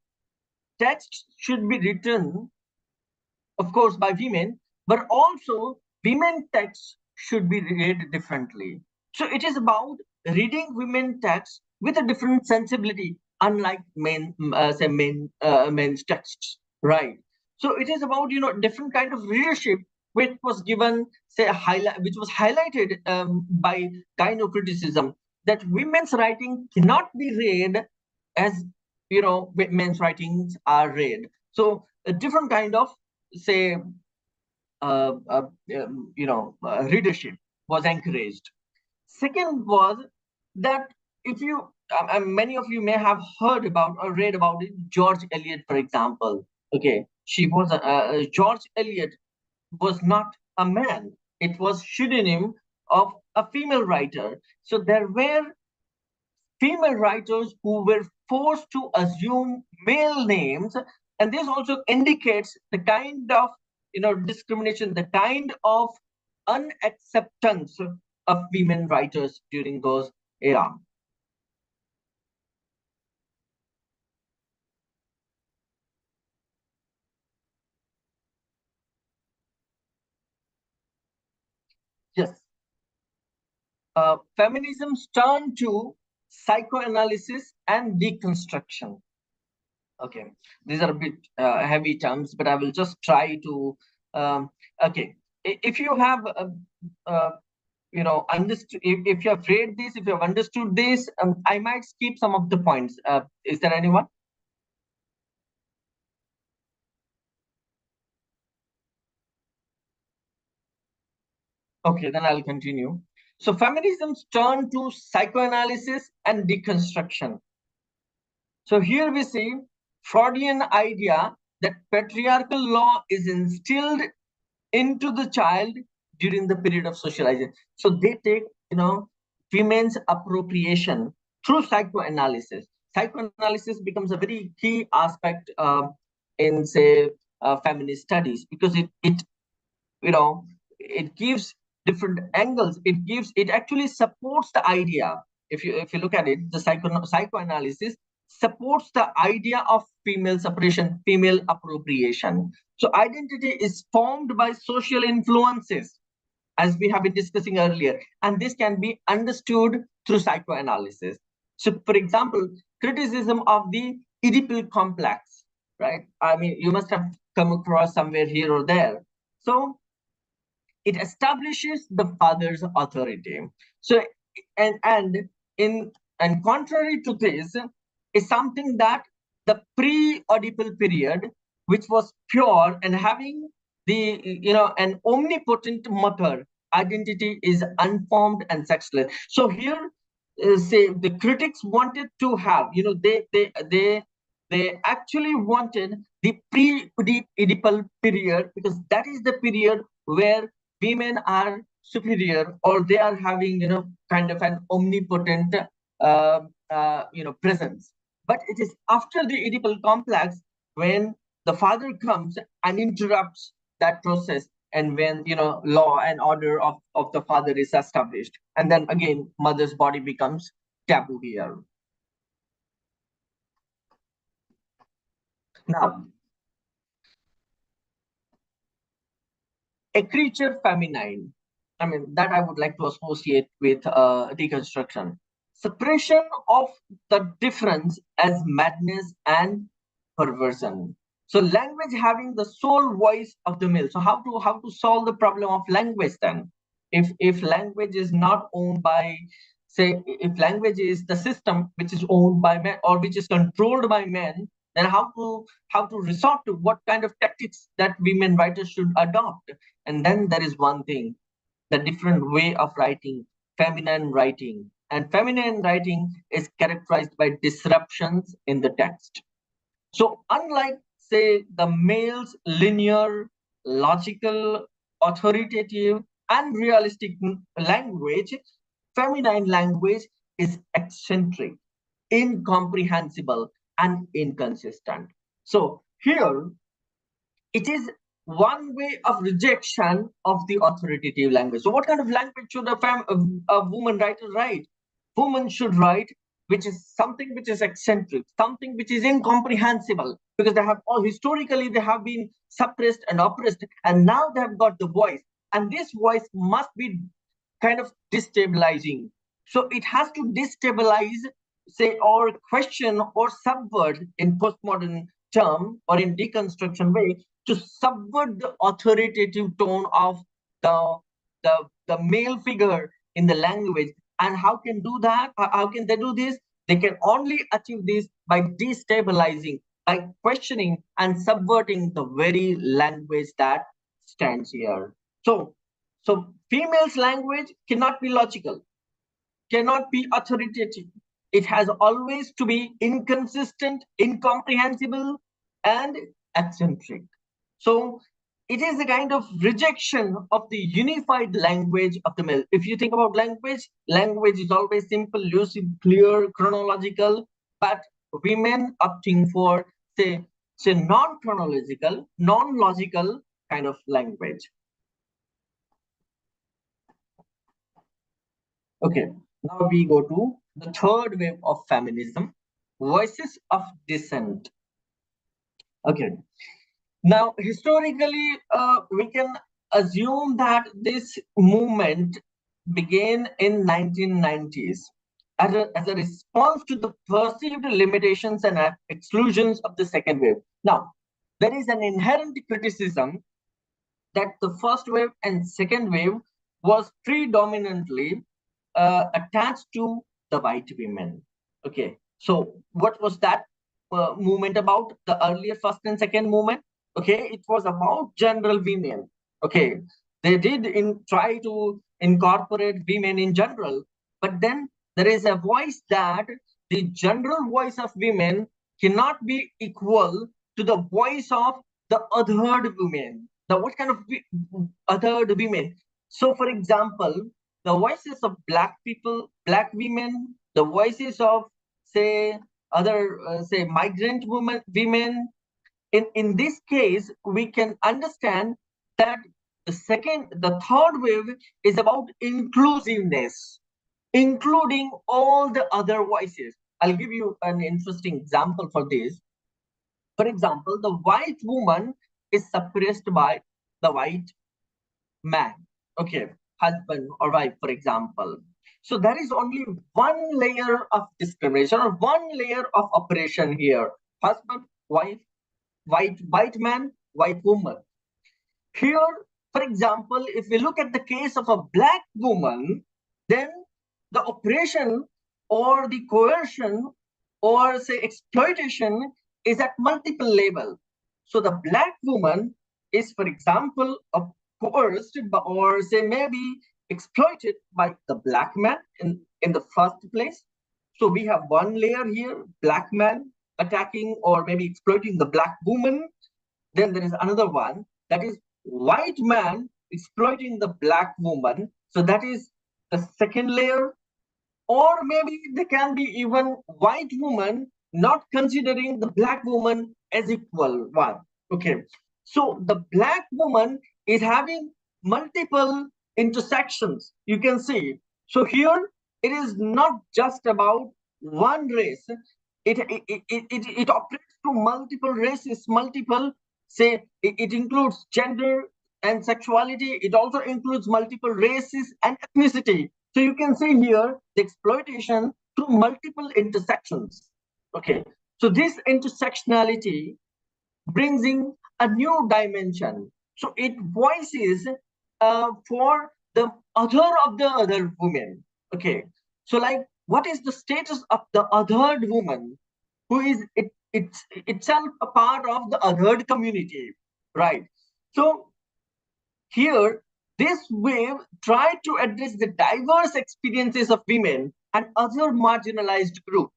text should be written, of course, by women, but also women texts should be read differently. So it is about reading women texts with a different sensibility, unlike men's texts, right? So it is about different kind of readership which was given, say which was highlighted by gynocriticism, that women's writing cannot be read as men's writings are read. So a different kind of say readership was encouraged. Second was that if you many of you may have heard about or read about it, George Eliot, for example. Okay, she was George Eliot was not a man. It was pseudonym of a female writer. So there were female writers who were forced to assume male names, and this also indicates the kind of discrimination, the kind of unacceptance of women writers during those era. Yes. Feminism's turn to psychoanalysis and deconstruction. Okay, these are a bit heavy terms, but I will just try to. Okay, if you have understood, if you have read this, if you have understood this, I might skip some of the points. Is there anyone? Okay, then I'll continue. So feminism's turn to psychoanalysis and deconstruction. So here we see Freudian idea that patriarchal law is instilled into the child during the period of socialization. So they take, women's appropriation through psychoanalysis. Psychoanalysis becomes a very key aspect in, say, feminist studies, because it gives different angles. It actually supports the idea. If you look at it, the psychoanalysis supports the idea of female separation, female appropriation. So identity is formed by social influences, as we have been discussing earlier, and this can be understood through psychoanalysis. So, for example, criticism of the Oedipal complex, right? I mean, you must have come across somewhere here or there. So it establishes the father's authority. So, and contrary to this is something that the pre-Oedipal period, which was pure and having an omnipotent mother, identity is unformed and sexless. So here, say the critics wanted to have, they actually wanted the pre-Oedipal period, because that is the period where women are superior, or they are having, kind of an omnipotent, presence. But it is after the Oedipal complex when the father comes and interrupts that process, and when, law and order of the father is established, and then again mother's body becomes taboo here. Now, a creature feminine, I mean, that I would like to associate with deconstruction. Suppression of the difference as madness and perversion. So language having the sole voice of the male. So how to solve the problem of language then? If language is not owned by, say, if language is the system which is owned by men or which is controlled by men, then how to resort to what kind of tactics that women writers should adopt? And then there is one thing, the different way of writing, feminine writing. And feminine writing is characterized by disruptions in the text. So unlike, say, the male's linear, logical, authoritative, and realistic language, feminine language is eccentric, incomprehensible, and inconsistent. So here, it is one way of rejection of the authoritative language. So what kind of language should a woman writer write? Woman should write which is something which is eccentric, something which is incomprehensible, because they have all historically they have been suppressed and oppressed, and now they have got the voice, and this voice must be kind of destabilizing. So it has to destabilize, say, or question or subvert in postmodern term or in deconstruction way, to subvert the authoritative tone of the male figure in the language. And how can do that? How can they do this? They can only achieve this by destabilizing, by questioning and subverting the very language that stands here. So female's language cannot be logical, cannot be authoritative. It has always to be inconsistent, incomprehensible, and eccentric. So it is a kind of rejection of the unified language of the male. If you think about language, language is always simple, lucid, clear, chronological, but women opting for, say non-chronological, non-logical kind of language. Okay, now we go to the third wave of feminism, voices of dissent. Okay. Now, historically, we can assume that this movement began in 1990s as a response to the perceived limitations and exclusions of the second wave. Now, there is an inherent criticism that the first wave and second wave was predominantly attached to the white women. Okay, so what was that movement about? The earlier first and second movement. Okay, it was about general women. Okay, they did try to incorporate women in general, but then there is a voice that the general voice of women cannot be equal to the voice of the othered women. The what kind of othered women? So, for example, the voices of black people, black women, the voices of say other say migrant women. In this case, we can understand that the third wave is about inclusiveness, including all the other voices. I'll give you an interesting example for this. For example, the white woman is suppressed by the white man. Okay, husband or wife, for example. So there is only one layer of discrimination or one layer of oppression here. Husband, wife, white man, white woman. Here, for example, if we look at the case of a black woman, then the oppression or the coercion or say exploitation is at multiple levels. So the black woman is, for example, coerced or say maybe exploited by the black man in the first place. So we have one layer here, black man attacking or maybe exploiting the black woman. Then there is another one that is white man exploiting the black woman. So that is the second layer. Or maybe there can be even white woman not considering the black woman as equal one. Okay. So the black woman is having multiple intersections. You can see. So here it is not just about one race. It operates to multiple races, multiple say it includes gender and sexuality. It also includes multiple races and ethnicity. So you can see here the exploitation through multiple intersections. Okay, so this intersectionality brings in a new dimension. So it voices for the other women. Okay, so like what is the status of the othered woman who is it's itself a part of the othered community, right? So here, this wave tried to address the diverse experiences of women and other marginalized groups.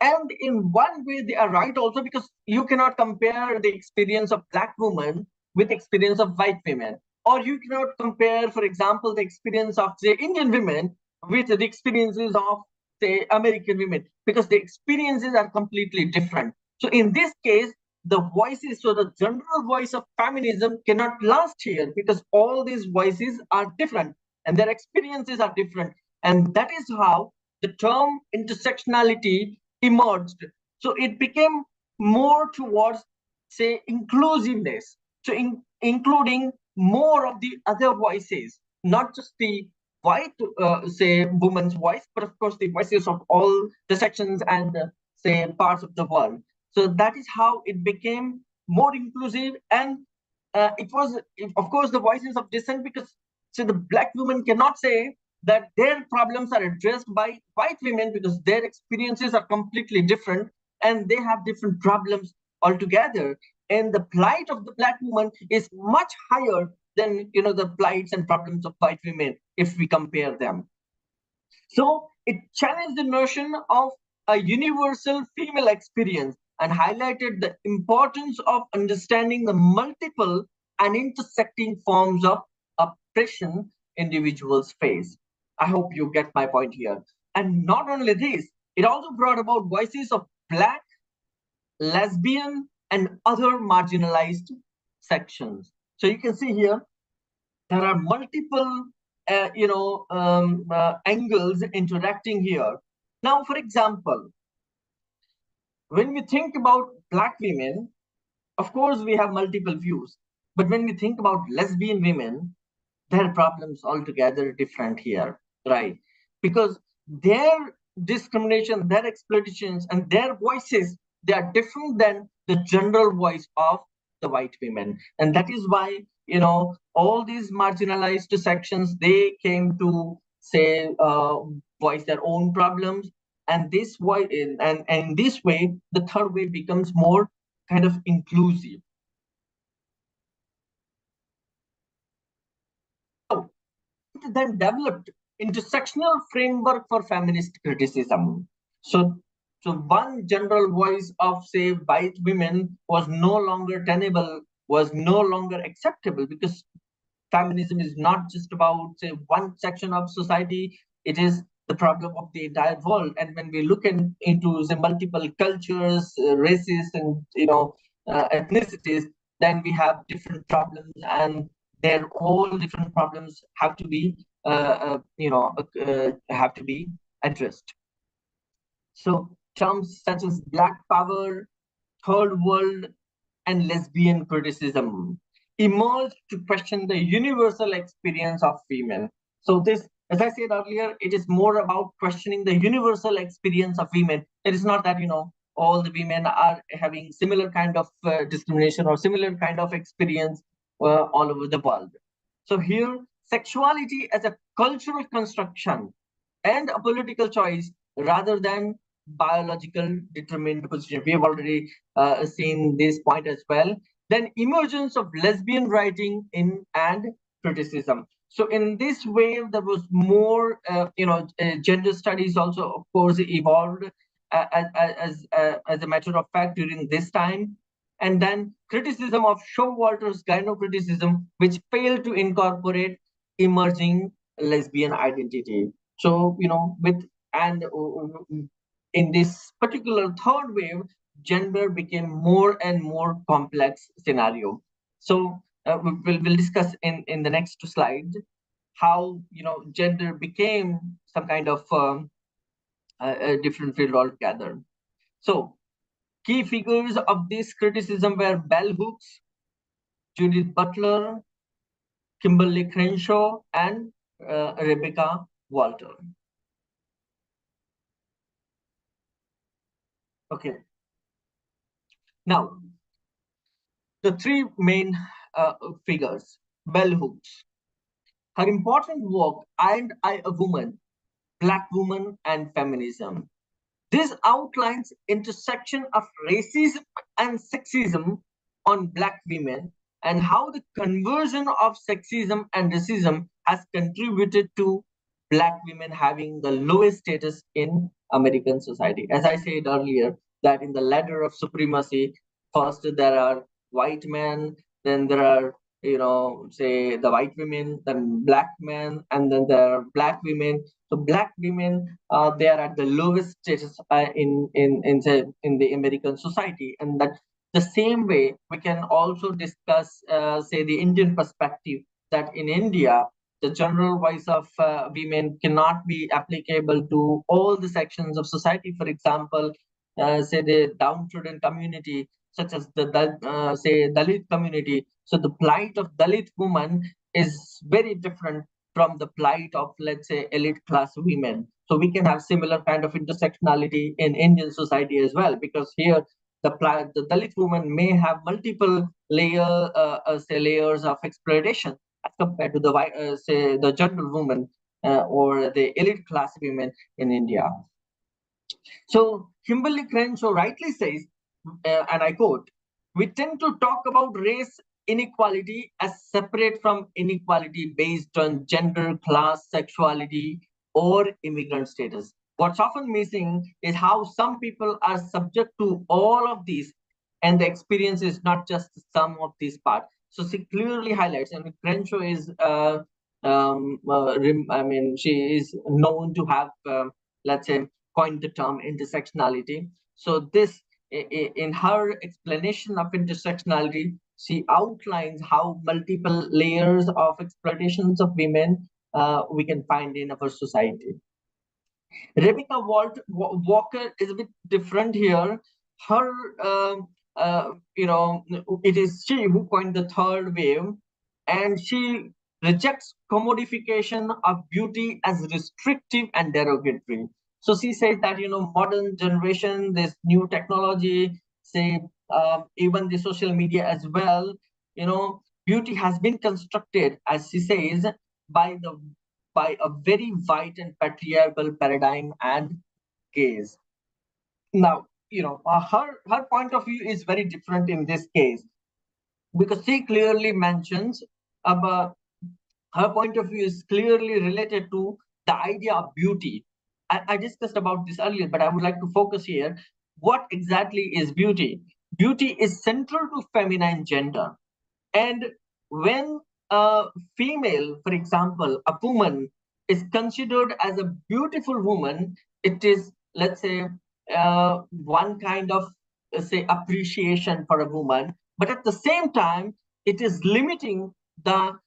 And in one way, they are right also because you cannot compare the experience of black women with experience of white women. Or you cannot compare, for example, the experience of, say, Indian women with the experiences of, say, American women, because the experiences are completely different. So in this case, the voices, so the general voice of feminism cannot last here because all these voices are different and their experiences are different. And that is how the term intersectionality emerged. So it became more towards, say, inclusiveness. So including more of the other voices, not just the white, say, woman's voice, but of course the voices of all the sections and, say, parts of the world. So that is how it became more inclusive. And it was, of course, the voices of dissent because so the black women cannot say that their problems are addressed by white women because their experiences are completely different and they have different problems altogether. And the plight of the black woman is much higher than the plights and problems of white women if we compare them. So it challenged the notion of a universal female experience and highlighted the importance of understanding the multiple and intersecting forms of oppression individuals face. I hope you get my point here. And not only this, it also brought about voices of black, lesbian, and other marginalized sections. So you can see here, there are multiple angles interacting here. Now, for example, when we think about black women, of course, we have multiple views. But when we think about lesbian women, their problems altogether different here, right? Because their discrimination, their exploitations, and their voices, they are different than the general voice of the white women. And that is why, all these marginalized sections, they came to say, voice their own problems. And this way, and in this way, the third wave becomes more kind of inclusive. So it then developed intersectional framework for feminist criticism. So one general voice of, say, white women was no longer tenable, was no longer acceptable, because feminism is not just about, say, one section of society. It is the problem of the entire world. And when we look into the multiple cultures, races, and ethnicities, then we have different problems, and their all different problems have to be addressed. So terms such as Black Power, Third World, and lesbian criticism emerged to question the universal experience of women. So this, as I said earlier, it is more about questioning the universal experience of women. It is not that, all the women are having similar kind of discrimination or similar kind of experience all over the world. So here, sexuality as a cultural construction and a political choice rather than biological determined position. We have already seen this point as well. Then emergence of lesbian writing in and criticism. So in this wave, there was more, gender studies also, of course, evolved as a matter of fact during this time. And then criticism of Showalter's gynocriticism, which failed to incorporate emerging lesbian identity. So, in this particular third wave, gender became more and more complex scenario. So we'll discuss in the next slide how gender became some kind of a different field altogether. So key figures of this criticism were Bell Hooks, Judith Butler, Kimberly Crenshaw, and Rebecca Walter. Okay. Now, the three main figures. Bell Hooks. Her important work, And I, a Woman, Black Woman, and Feminism. This outlines intersection of racism and sexism on Black women, and how the conversion of sexism and racism has contributed to Black women having the lowest status in American society. As I said earlier, that in the ladder of supremacy, first there are white men, then there are, say, the white women, then Black men, and then there are Black women. So Black women, they are at the lowest status in the American society. And that the same way we can also discuss, say, the Indian perspective, that in India, the general voice of women cannot be applicable to all the sections of society. For example, say the downtrodden community, such as the say Dalit community. So the plight of Dalit woman is very different from the plight of, let's say, elite class women. So we can have similar kind of intersectionality in Indian society as well, because here the Dalit woman may have multiple layers of exploitation as compared to the say the general woman or the elite class women in India. So Kimberly Crenshaw rightly says, and I quote, "We tend to talk about race inequality as separate from inequality based on gender, class, sexuality, or immigrant status. What's often missing is how some people are subject to all of these, and the experience is not just some of these parts." So she clearly highlights, and Crenshaw is, she is known to have, let's say, coined the term intersectionality. So this, in her explanation of intersectionality, she outlines how multiple layers of exploitations of women we can find in our society. Rebecca Walker is a bit different here. Her, it is she who coined the third wave, and she rejects commodification of beauty as restrictive and derogatory. So she says that, modern generation, this new technology, say, even the social media as well, beauty has been constructed, as she says, by a very white and patriarchal paradigm and gaze. Now, her point of view is very different in this case, because she clearly mentions about her point of view is clearly related to the idea of beauty. I discussed about this earlier, but I would like to focus here. What exactly is beauty? Beauty is central to feminine gender. And when a female, for example, a woman, is considered as a beautiful woman, it is, let's say, one kind of, say, appreciation for a woman. But at the same time, it is limiting the,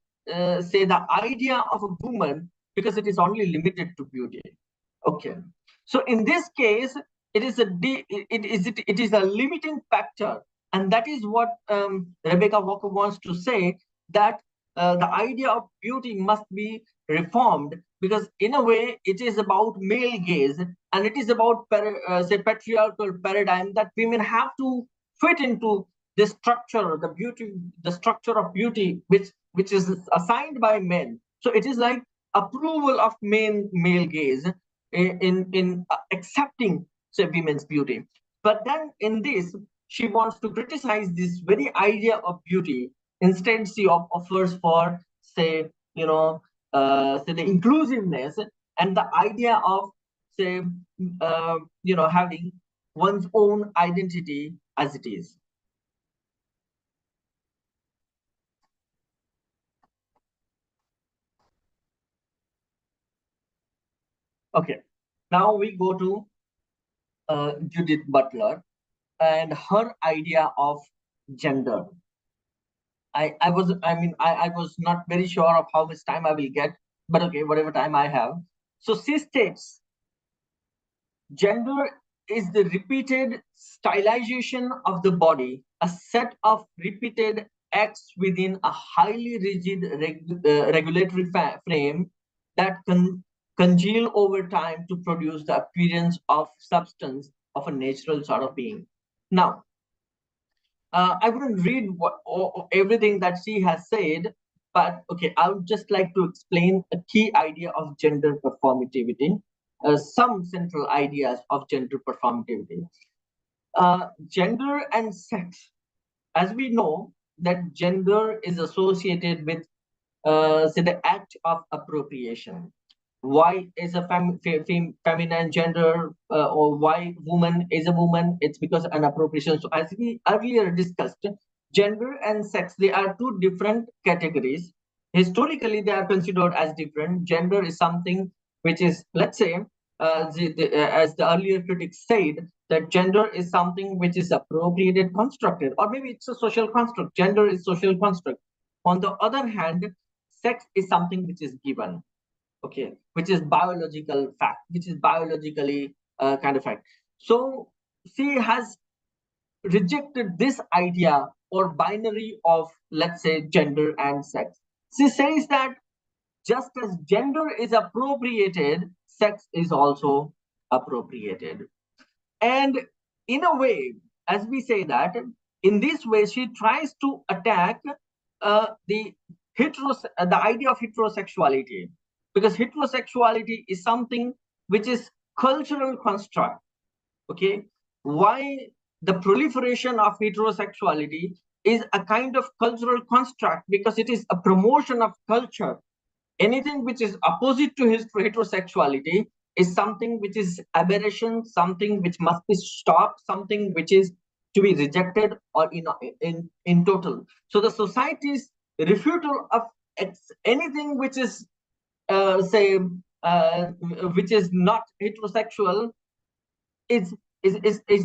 say, the idea of a woman, because it is only limited to beauty. Okay. So in this case, it is a limiting factor, and that is what Rebecca Walker wants to say, that the idea of beauty must be reformed, because in a way it is about male gaze, and it is about say patriarchal paradigm, that women have to fit into the structure, the structure of beauty which is assigned by men. So it is like approval of male gaze in accepting, say, women's beauty. But then in this, she wants to criticize this very idea of beauty. Instead, she offers for, say, say the inclusiveness and the idea of, say, having one's own identity as it is. Okay, now we go to Judith Butler and her idea of gender. I was not very sure of how much time I will get, but okay, whatever time I have. So she states, gender is the repeated stylization of the body, a set of repeated acts within a highly rigid regulatory frame that congeal over time to produce the appearance of substance of a natural sort of being. Now, I wouldn't read everything that she has said, but okay, I would just like to explain a key idea of gender performativity, some central ideas of gender performativity. Gender and sex. As we know, that gender is associated with, say, the act of appropriation. Why is a feminine gender, or why woman is a woman? It's because an appropriation. So as we earlier discussed, gender and sex, they are two different categories. Historically, they are considered as different. Gender is something which is, let's say, as the earlier critics said, that gender is something which is appropriated, constructed, or maybe it's a social construct. Gender is social construct. On the other hand, sex is something which is given, okay, which is biological fact, which is biologically kind of fact. So she has rejected this idea or binary of, let's say, gender and sex. She says that just as gender is appropriated, sex is also appropriated. And in a way, as we say that, in this way, she tries to attack the idea of heterosexuality, because heterosexuality is something which is cultural construct. Okay, why the proliferation of heterosexuality is a kind of cultural construct? Because it is a promotion of culture. Anything which is opposite to his heterosexuality is something which is aberration, something which must be stopped, something which is to be rejected, or in total. So the society's refutal of anything which is, say, which is not heterosexual is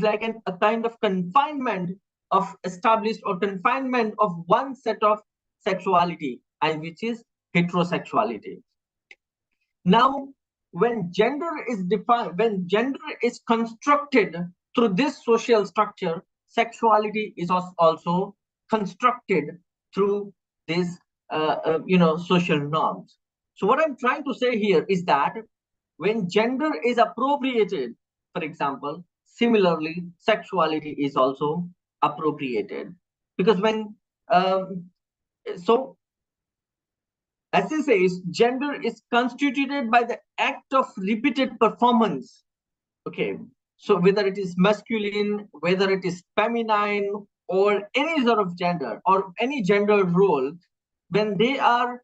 like a kind of confinement of established, or confinement of one set of sexuality, and which is heterosexuality. Now, when gender is defined, when gender is constructed through this social structure, sexuality is also constructed through this, social norms. So what I'm trying to say here is that when gender is appropriated, for example, similarly, sexuality is also appropriated. Because when so as it says, gender is constituted by the act of repeated performance. Okay, so whether it is masculine, whether it is feminine, or any sort of gender or any gender role, when they are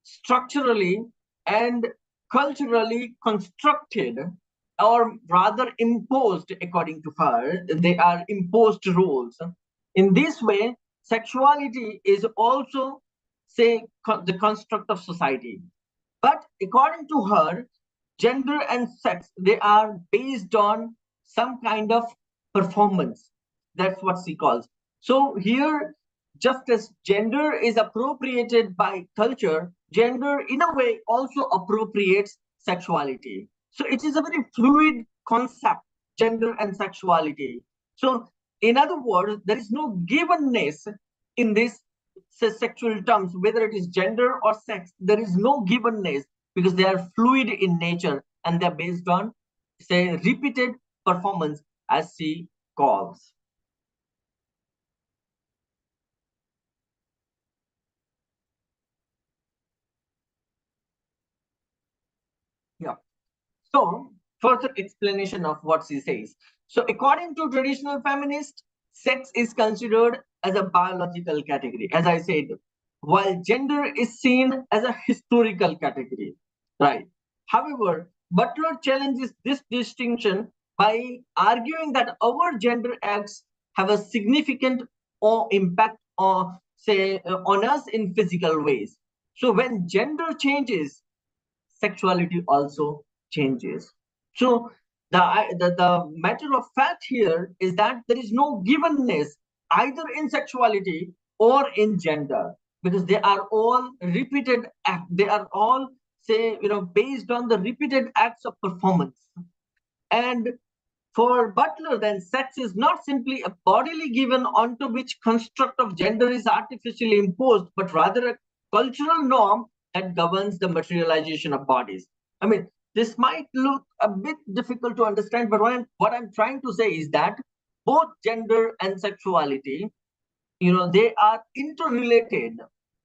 structurally and culturally constructed, or rather imposed, according to her, they are imposed roles. In this way, sexuality is also, say, the construct of society. But according to her, gender and sex, they are based on some kind of performance. That's what she calls. So here, just as gender is appropriated by culture, gender in a way also appropriates sexuality. So it is a very fluid concept, gender and sexuality. So in other words, there is no givenness in this sexual terms, whether it is gender or sex. There is no givenness, because they are fluid in nature and they're based on, say, repeated performance, as she calls. Yeah. So, further explanation of what she says. So, according to traditional feminists, sex is considered as a biological category, as I said, while gender is seen as a historical category, right? However, Butler challenges this distinction by arguing that our gender acts have a significant or impact on, say, on us in physical ways. So, when gender changes, sexuality also changes. So the matter of fact here is that there is no givenness either in sexuality or in gender, because they are all repeated act. They are all, say, based on the repeated acts of performance. And for Butler, then, sex is not simply a bodily given onto which construct of gender is artificially imposed, but rather a cultural norm that governs the materialization of bodies. I mean, this might look a bit difficult to understand, but what I'm trying to say is that both gender and sexuality, they are interrelated,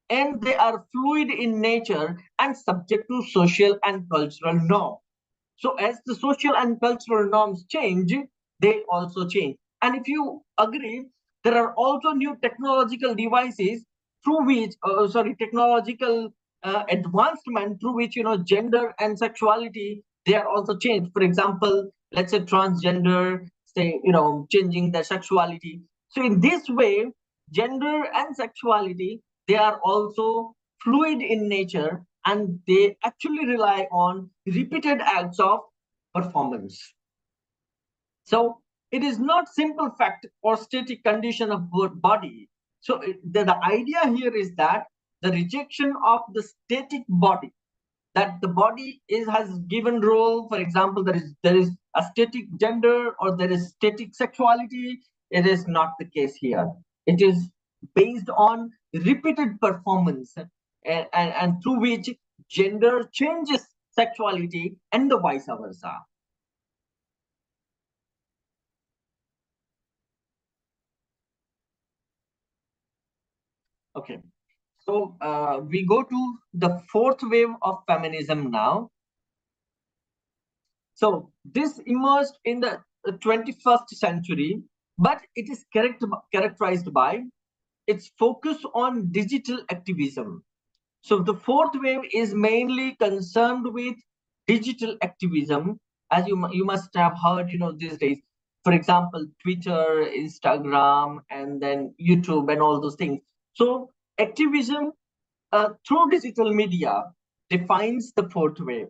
and they are fluid in nature and subject to social and cultural norms. So as the social and cultural norms change, they also change. And if you agree, there are also new technological devices through which, technological advancement through which, gender and sexuality, they are also changed. For example, let's say transgender, say, changing their sexuality. So in this way, gender and sexuality, they are also fluid in nature, and they actually rely on repeated acts of performance. So it is not simple fact or static condition of body. So the idea here is that the rejection of the static body, that the body has given role. For example, there is a static gender or there is static sexuality. It is not the case here. It is based on repeated performance, and through which gender changes sexuality and the vice versa. Okay, so we go to the fourth wave of feminism now. So this emerged in the 21st century, but it is characterized by its focus on digital activism. So the fourth wave is mainly concerned with digital activism, as you must have heard, these days. For example, Twitter, Instagram, and then YouTube, and all those things. So activism through digital media defines the fourth wave.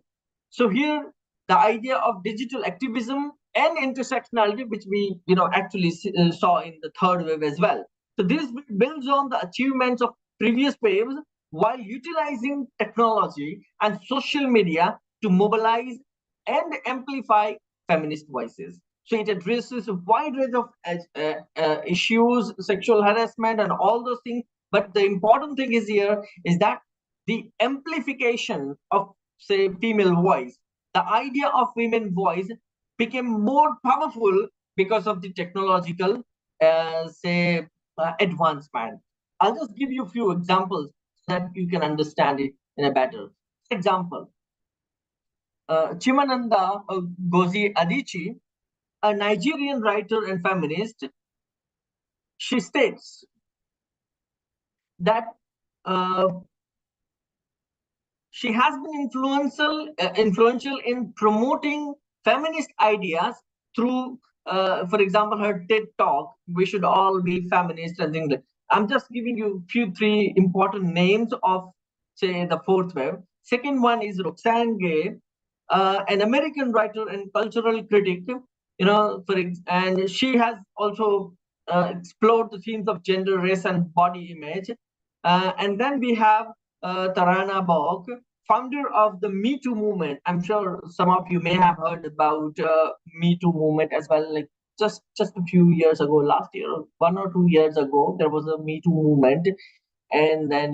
So here, the idea of digital activism and intersectionality, which we actually saw in the third wave as well. So this builds on the achievements of previous waves while utilizing technology and social media to mobilize and amplify feminist voices. So it addresses a wide range of issues, sexual harassment, and all those things. But the important thing is here is that the amplification of, say, female voice, the idea of women voice became more powerful because of the technological say advancement. I'll just give you a few examples so that you can understand it in a better. For example, Chimananda Ngozi Adichie, a Nigerian writer and feminist, she states that she has been influential in promoting feminist ideas through, for example, her TED talk, "We should all be feminists," and things like. I'm just giving you three important names of, say, the fourth wave. Second one is Roxane Gay, an American writer and cultural critic. And she has also explored the themes of gender, race, and body image. And then we have Tarana Bog, founder of the Me Too movement. I'm sure some of you may have heard about Me Too movement as well. Like just a few years ago, last year, 1 or 2 years ago, there was a Me Too movement, and then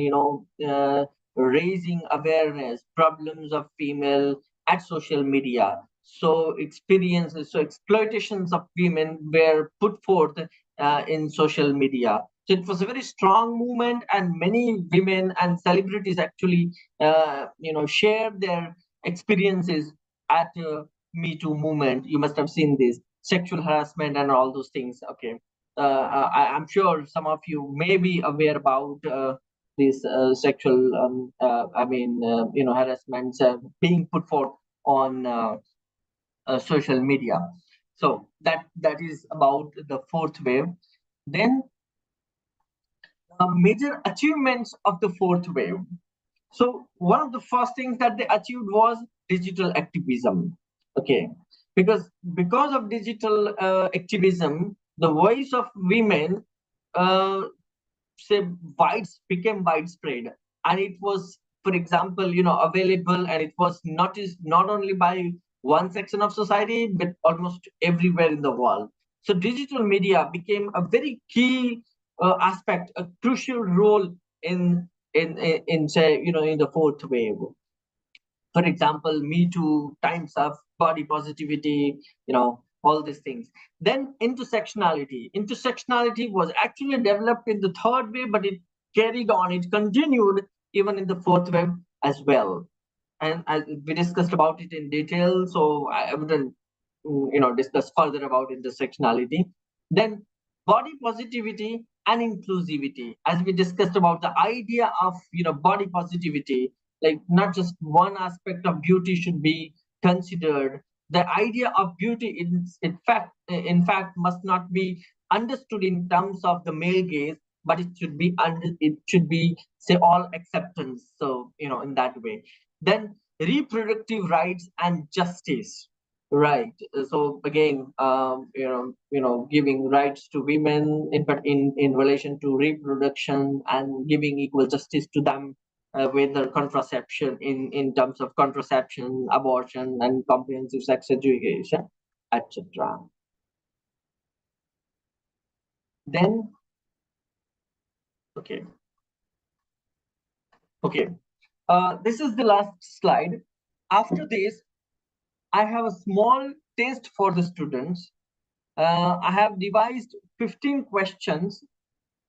raising awareness, problems of female at social media. So experiences, so exploitations of women were put forth in social media. So it was a very strong movement, and many women and celebrities actually, shared their experiences at Me Too movement. You must have seen this sexual harassment and all those things. Okay, I'm sure some of you may be aware about these sexual, harassments being put forth on social media. So that is about the fourth wave. Then major achievements of the fourth wave. So one of the first things that they achieved was digital activism. Okay, because of digital activism, the voice of women say became widespread, and it was, for example, available, and it was noticed not only by one section of society but almost everywhere in the world. So digital media became a very key aspect, a crucial role in say in the fourth wave. For example, Me Too, Times Up, body positivity, all these things. Then intersectionality was actually developed in the third wave, but it carried on, it continued even in the fourth wave as well. And we discussed about it in detail, so I wouldn't discuss further about intersectionality. Then body positivity and inclusivity, as we discussed about the idea of body positivity, like not just one aspect of beauty should be considered. The idea of beauty in fact must not be understood in terms of the male gaze, but it should be, say, all acceptance. So in that way. Then reproductive rights and justice. Right. So again, giving rights to women in relation to reproduction and giving equal justice to them, whether contraception in terms of contraception, abortion, and comprehensive sex education, etc. Then, okay, this is the last slide. After this, I have a small test for the students. I have devised 15 questions,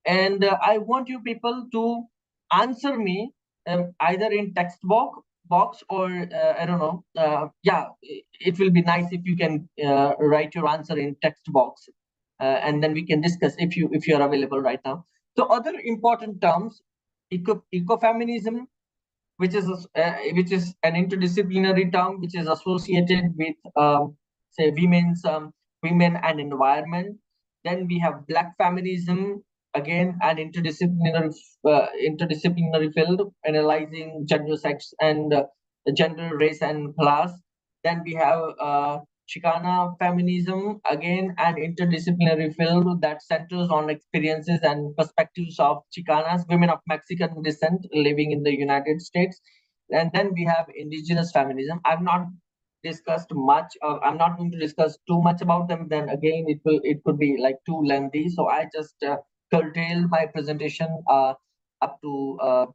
and I want you people to answer me either in text box or I don't know. It will be nice if you can write your answer in text box, and then we can discuss if you are available right now. So other important terms: ecofeminism, which is an interdisciplinary term which is associated with say women and environment. Then we have black feminism, again an interdisciplinary field analyzing gender, sex, and gender, race, and class. Then we have Chicana feminism, again an interdisciplinary field that centers on experiences and perspectives of Chicanas, women of Mexican descent living in the United States. And then we have indigenous feminism. I'm not I'm not going to discuss too much about them. Then again, it could be like too lengthy. So I just curtailed my presentation up to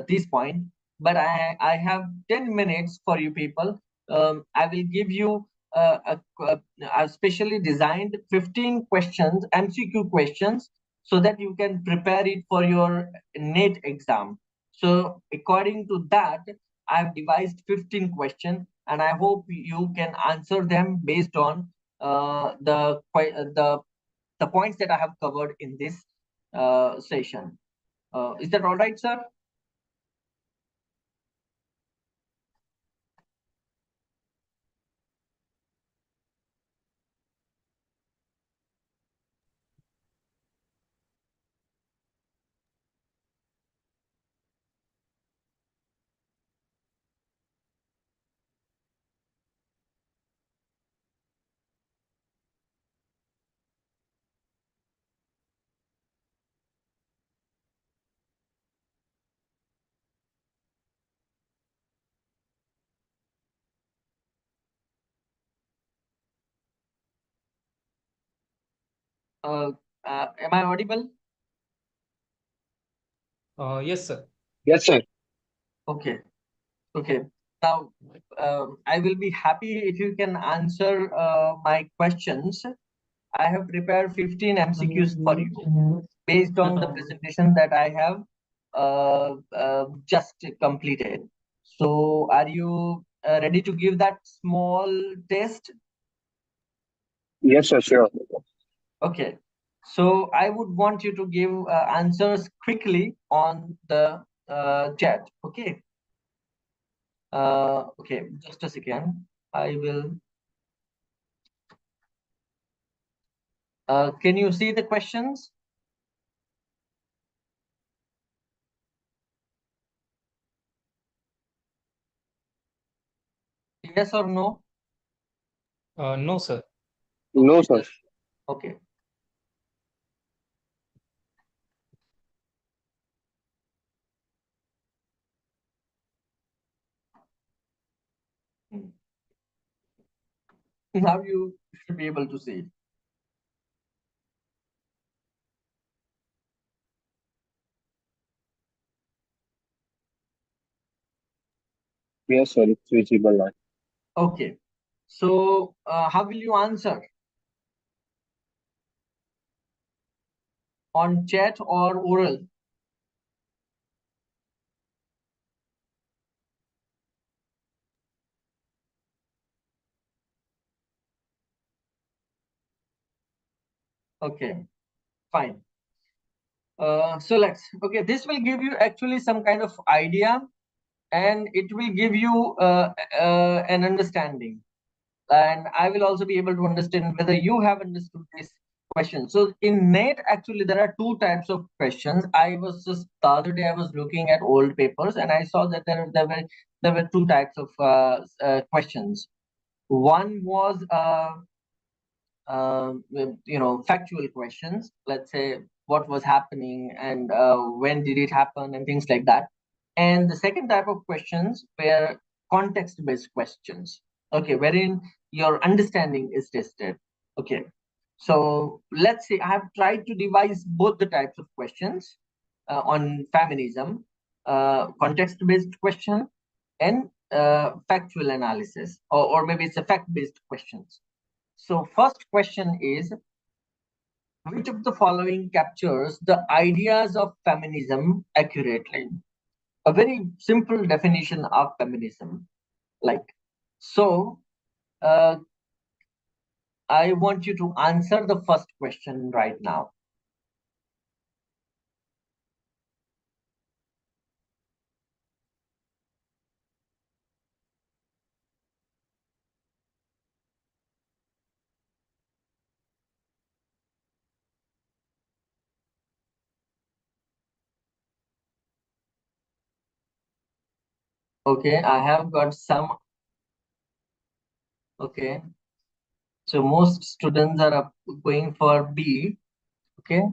this point. But I have 10 minutes for you people. I will give you I've specially designed 15 questions, MCQ questions, so that you can prepare it for your NET exam. So according to that, I've devised 15 questions, and I hope you can answer them based on the points that I have covered in this session. Is that all right, sir? Am I audible? Yes, sir. Yes, sir. Okay. Okay. Now, I will be happy if you can answer my questions. I have prepared 15 MCQs for you based on the presentation that I have just completed. So, are you ready to give that small test? Yes, sir, sure. Okay. So, I would want you to give answers quickly on the chat. Okay. Okay, just a second. I will. Can you see the questions? Yes or no? No, sir. No, sir. Okay. Hmm. Now you should be able to see. Yes, sir, it's visible now. Okay. So, how will you answer? On chat or oral? Okay, fine. Okay, this will give you actually some kind of idea, and it will give you an understanding. And I will also be able to understand whether you have understood this question. So in NET, actually, there are two types of questions. I was just the other day I was looking at old papers, and I saw that there were two types of questions. One was factual questions. Let's say what was happening and when did it happen and things like that. And the second type of questions were context-based questions. Okay, wherein your understanding is tested. Okay, so let's say I have tried to devise both the types of questions on feminism, context-based question and factual analysis, or maybe it's a fact-based questions. So first question is, which of the following captures the ideas of feminism accurately? A very simple definition of feminism. Like, so I want you to answer the first question right now. Okay, I have got some. Okay, so most students are going for B. Okay,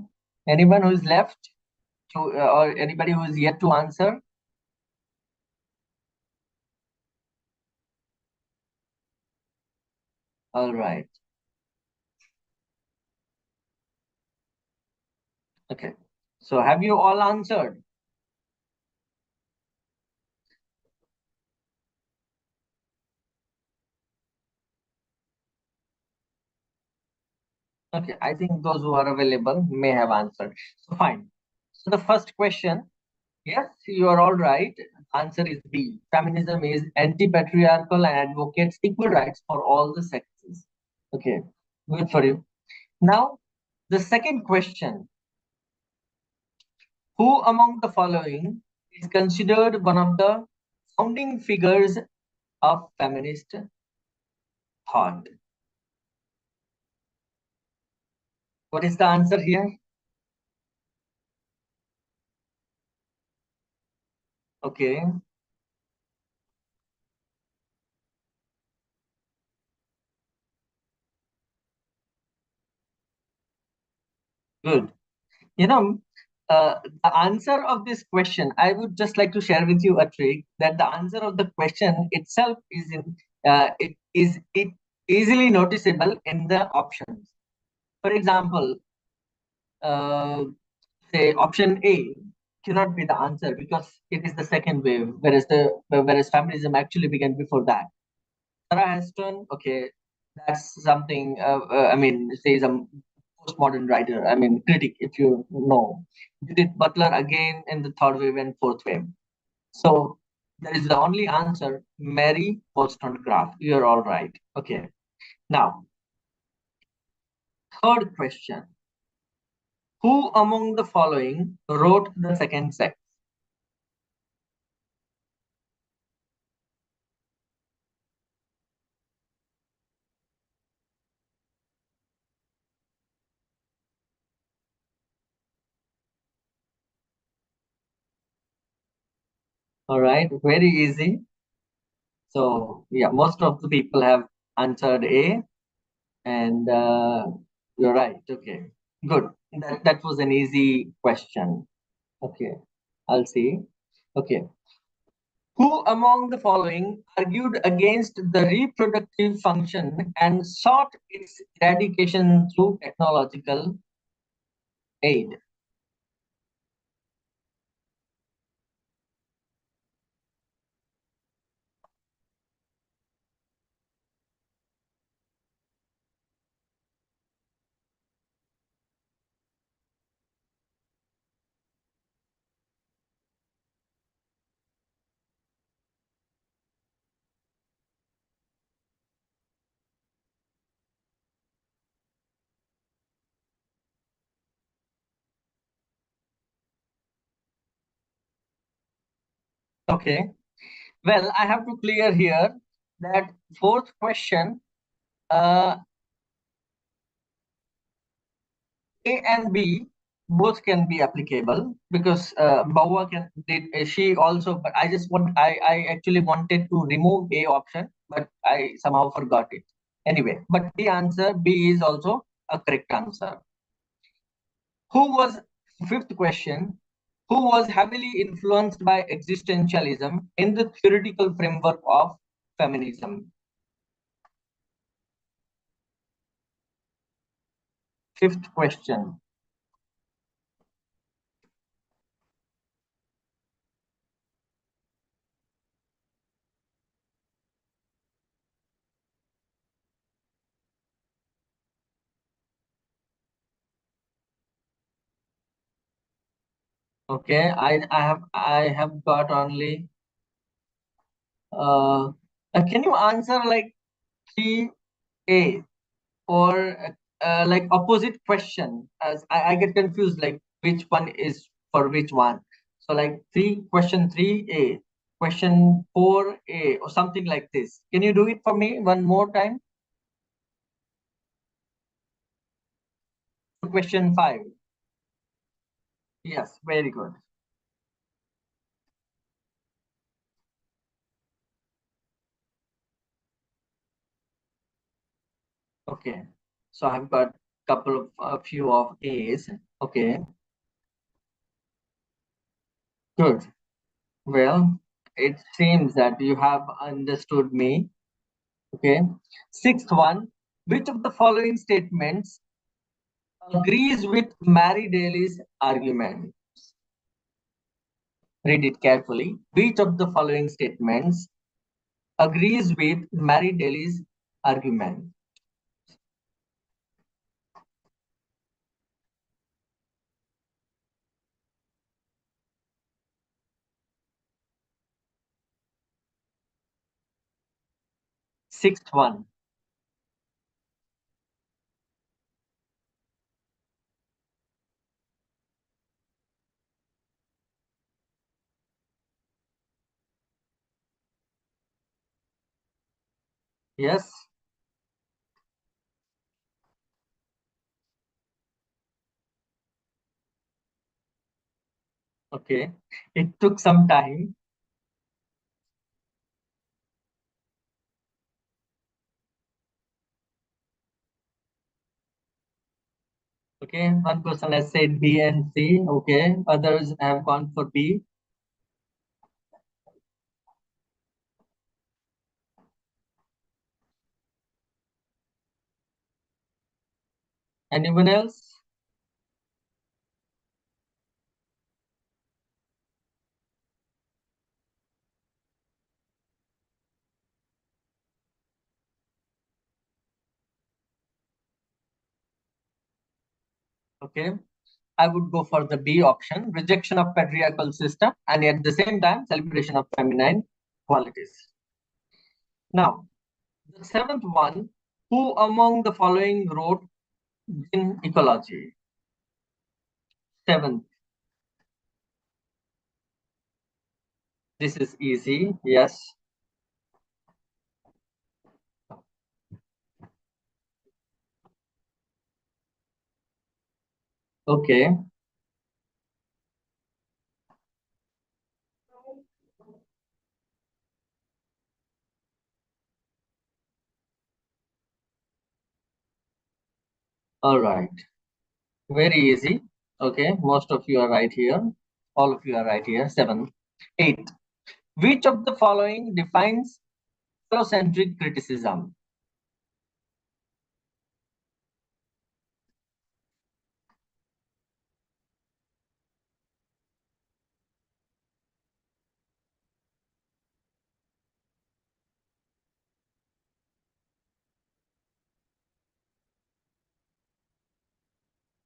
anyone who is left to, or anybody who is yet to answer? All right. Okay. So have you all answered? Okay, I think those who are available may have answered. So fine. So the first question, yes, you are all right. Answer is B. Feminism is anti-patriarchal and advocates equal rights for all the sexes. Okay, good for you. Now, the second question. Who among the following is considered one of the founding figures of feminist thought? What is the answer here? Okay. Good. You know, the answer of this question, I would just like to share with you a trick that the answer of the question itself is it easily noticeable in the options. For example, uh, say option A cannot be the answer because it is the second wave, whereas feminism actually began before that. Sarah Heston, okay, that's something. I mean, say some postmodern writer. I mean, critic, if you know. Judith Butler again in the third wave and fourth wave. So that is the only answer. Mary Wollstonecraft. You're all right. Okay. Now, third question. Who among the following wrote The Second Sex? All right, very easy. So yeah, most of the people have answered A, and you're right. Okay, good. That was an easy question. Okay, I'll see. Okay, who among the following argued against the reproductive function and sought its eradication through technological aid? Okay, well, I have to clear here that fourth question, A and B both can be applicable because Bawa can did she also, but I actually wanted to remove A option, but I somehow forgot it. Anyway, but the answer B is also a correct answer. Who was fifth question? Who was heavily influenced by existentialism in the theoretical framework of feminism? Fifth question. Okay, I have got only can you answer like 3A or like opposite question? As I get confused, like which one is for which one. So like question 3A, question 4A, or something like this. Can you do it for me one more time? Question 5. Yes, very good. Okay, so I've got a few of A's. Okay, good. Well, it seems that you have understood me. Okay. Sixth one, which of the following statements agrees with Mary Daly's argument? Read it carefully. Which of the following statements agrees with Mary Daly's argument? sixth one. Yes. Okay. It took some time. Okay. One person has said B and C. Okay. Others have gone for B. Anyone else? Okay. I would go for the B option, rejection of patriarchal system, and at the same time, celebration of feminine qualities. Now, the seventh one, who among the following wrote in ecology? Seventh, this is easy, yes. Okay, all right. Very easy. Okay, most of you are right here. All of you are right here. Seven. Eight. Which of the following defines Afrocentric criticism?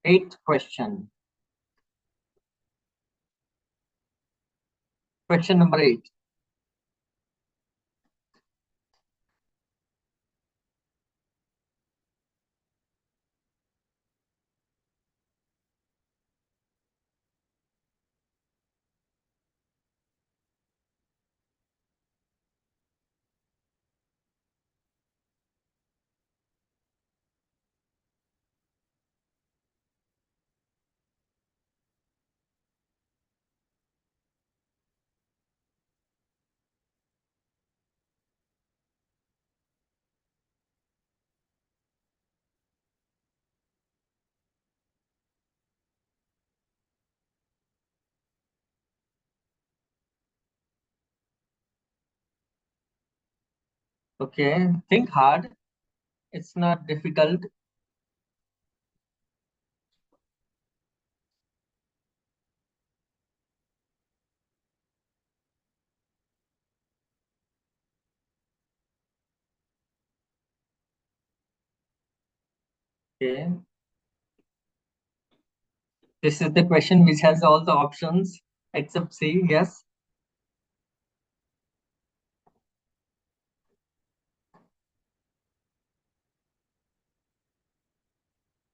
Eighth question. Question number 8. Okay, think hard. It's not difficult. Okay. This is the question which has all the options except C. Yes.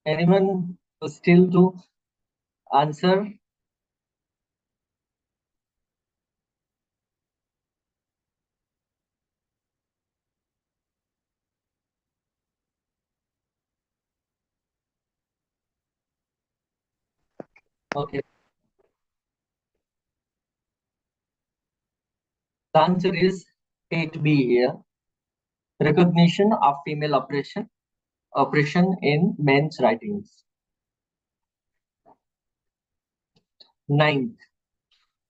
Anyone still to answer? Okay. The answer is 8B here. Recognition of female oppression in men's writings. Ninth.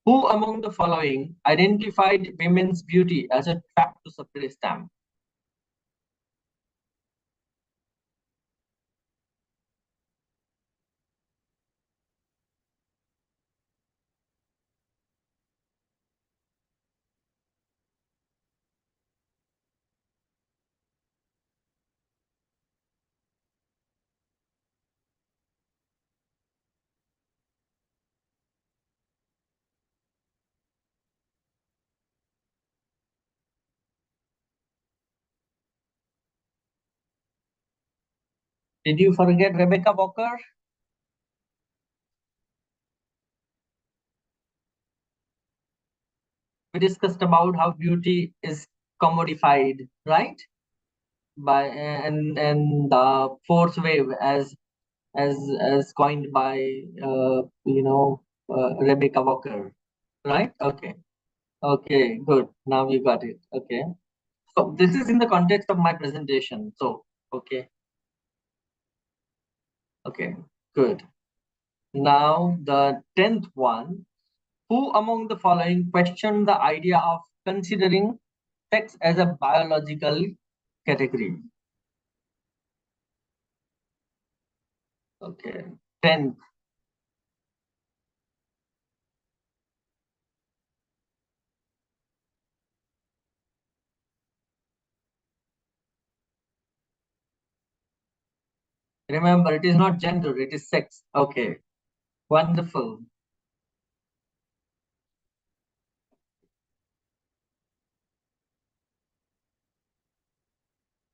Who among the following identified women's beauty as a trap to suppress them? Did you forget Rebecca Walker? We discussed about how beauty is commodified, right? By and the fourth wave as coined by Rebecca Walker, right? Okay, good. Now you got it. Okay. So this is in the context of my presentation. So okay, good. Now the 10th one. Who among the following questioned the idea of considering sex as a biological category? Okay. 10th. Remember, it is not gender, it is sex. Okay. Wonderful.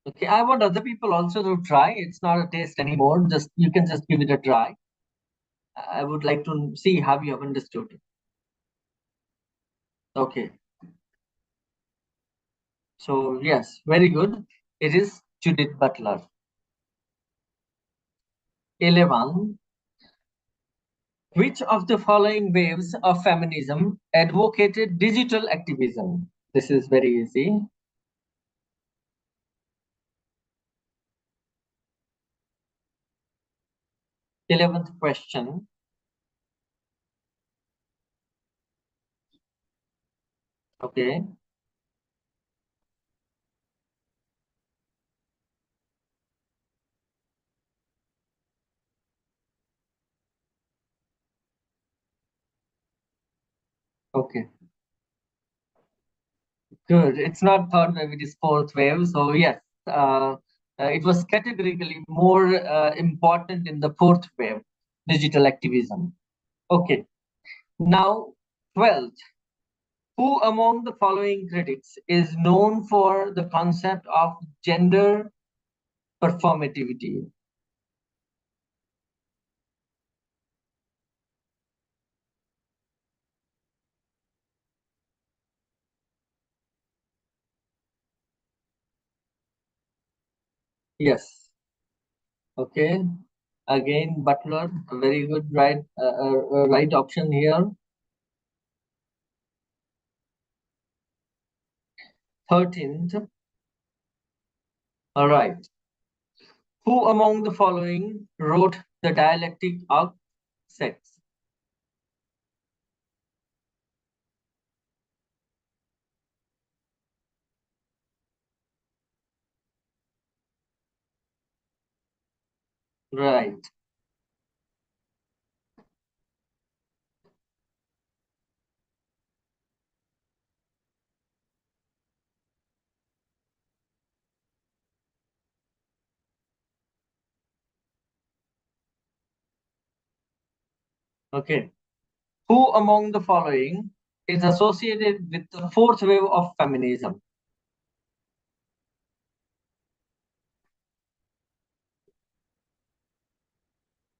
Okay, I want other people also to try. It's not a test anymore. Just you can just give it a try. I would like to see how you have understood it. Okay. So yes, very good. It is Judith Butler. 11. Which of the following waves of feminism advocated digital activism? This is very easy. 11th question. Okay. Okay. Good. It's not third wave, it is fourth wave. So yes, it was categorically more important in the fourth wave, digital activism. Okay. Now, 12th. Who among the following critics is known for the concept of gender performativity? Yes. Okay. Again, Butler, very good, right option here. 13th. All right. Who among the following wrote the dialectic of sex? Right. Okay. Who among the following is associated with the fourth wave of feminism?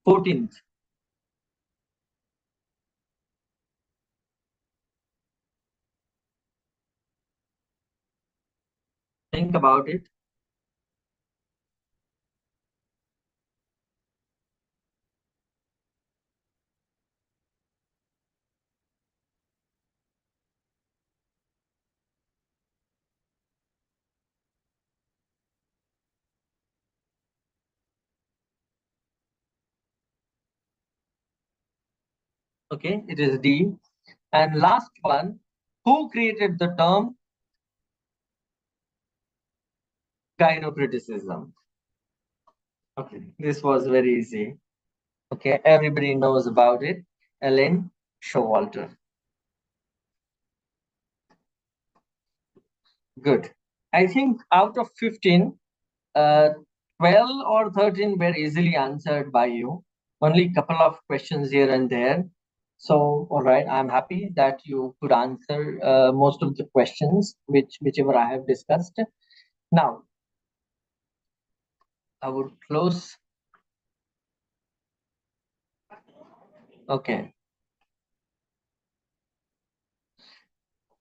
Fourteenth. Think about it. Okay, it is D. And last one, who created the term gynocriticism? Okay, this was very easy. Okay, everybody knows about it. Ellen Showalter. Good. I think out of 15, 12 or 13 were easily answered by you. Only a couple of questions here and there. So, all right, I'm happy that you could answer most of the questions, whichever I have discussed. Now, I would close Okay.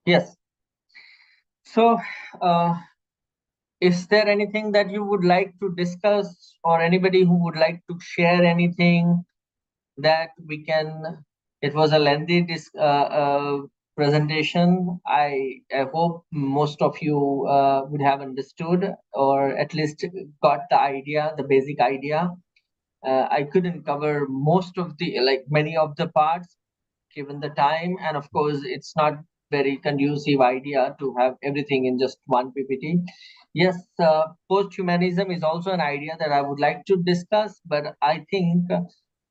Yes. So, is there anything that you would like to discuss, or anybody who would like to share anything that we can? It was a lengthy presentation. I hope most of you would have understood, or at least got the idea, the basic idea. I couldn't cover most of the, like, many of the parts given the time, and of course it's not very conducive idea to have everything in just one PPT. Yes, post-humanism is also an idea that I would like to discuss, but I think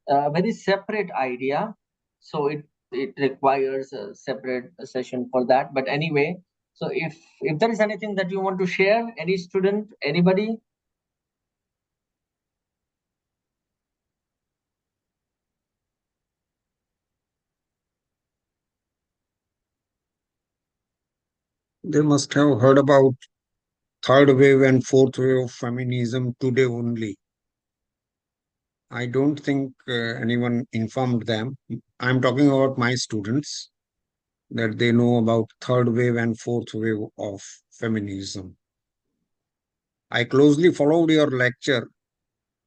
a very separate idea, so it requires a separate session for that. But anyway, so if there is anything that you want to share, any student, anybody. They must have heard about third wave and fourth wave of feminism today only. I don't think anyone informed them. I'm talking about my students, that they know about third wave and fourth wave of feminism. I closely followed your lecture,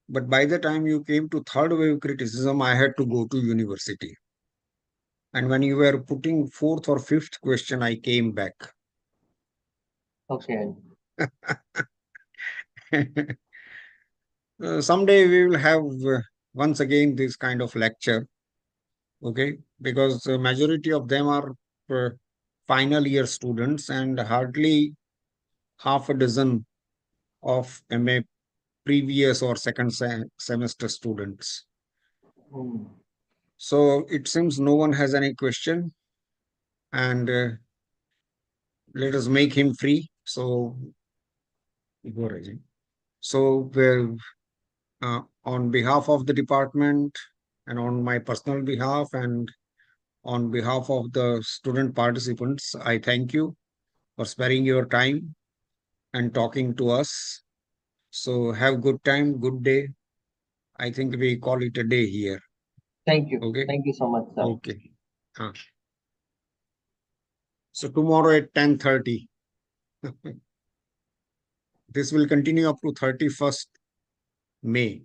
but by the time you came to third wave criticism, I had to go to university. And when you were putting fourth or fifth question, I came back. Okay. Someday we will have once again this kind of lecture, okay? Because the majority of them are final year students and hardly half a dozen of MA previous or second semester students. Hmm. So it seems no one has any question, and let us make him free. So, go, Rajan. So, on behalf of the department and on my personal behalf and on behalf of the student participants, I thank you for sparing your time and talking to us. So have good time, good day. I think we call it a day here. Thank you. Okay. Thank you so much, sir. Okay. So tomorrow at 10:30. This will continue up to 31st May.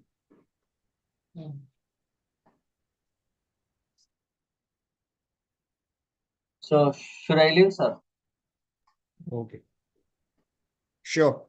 So should I leave, sir? Okay. Sure.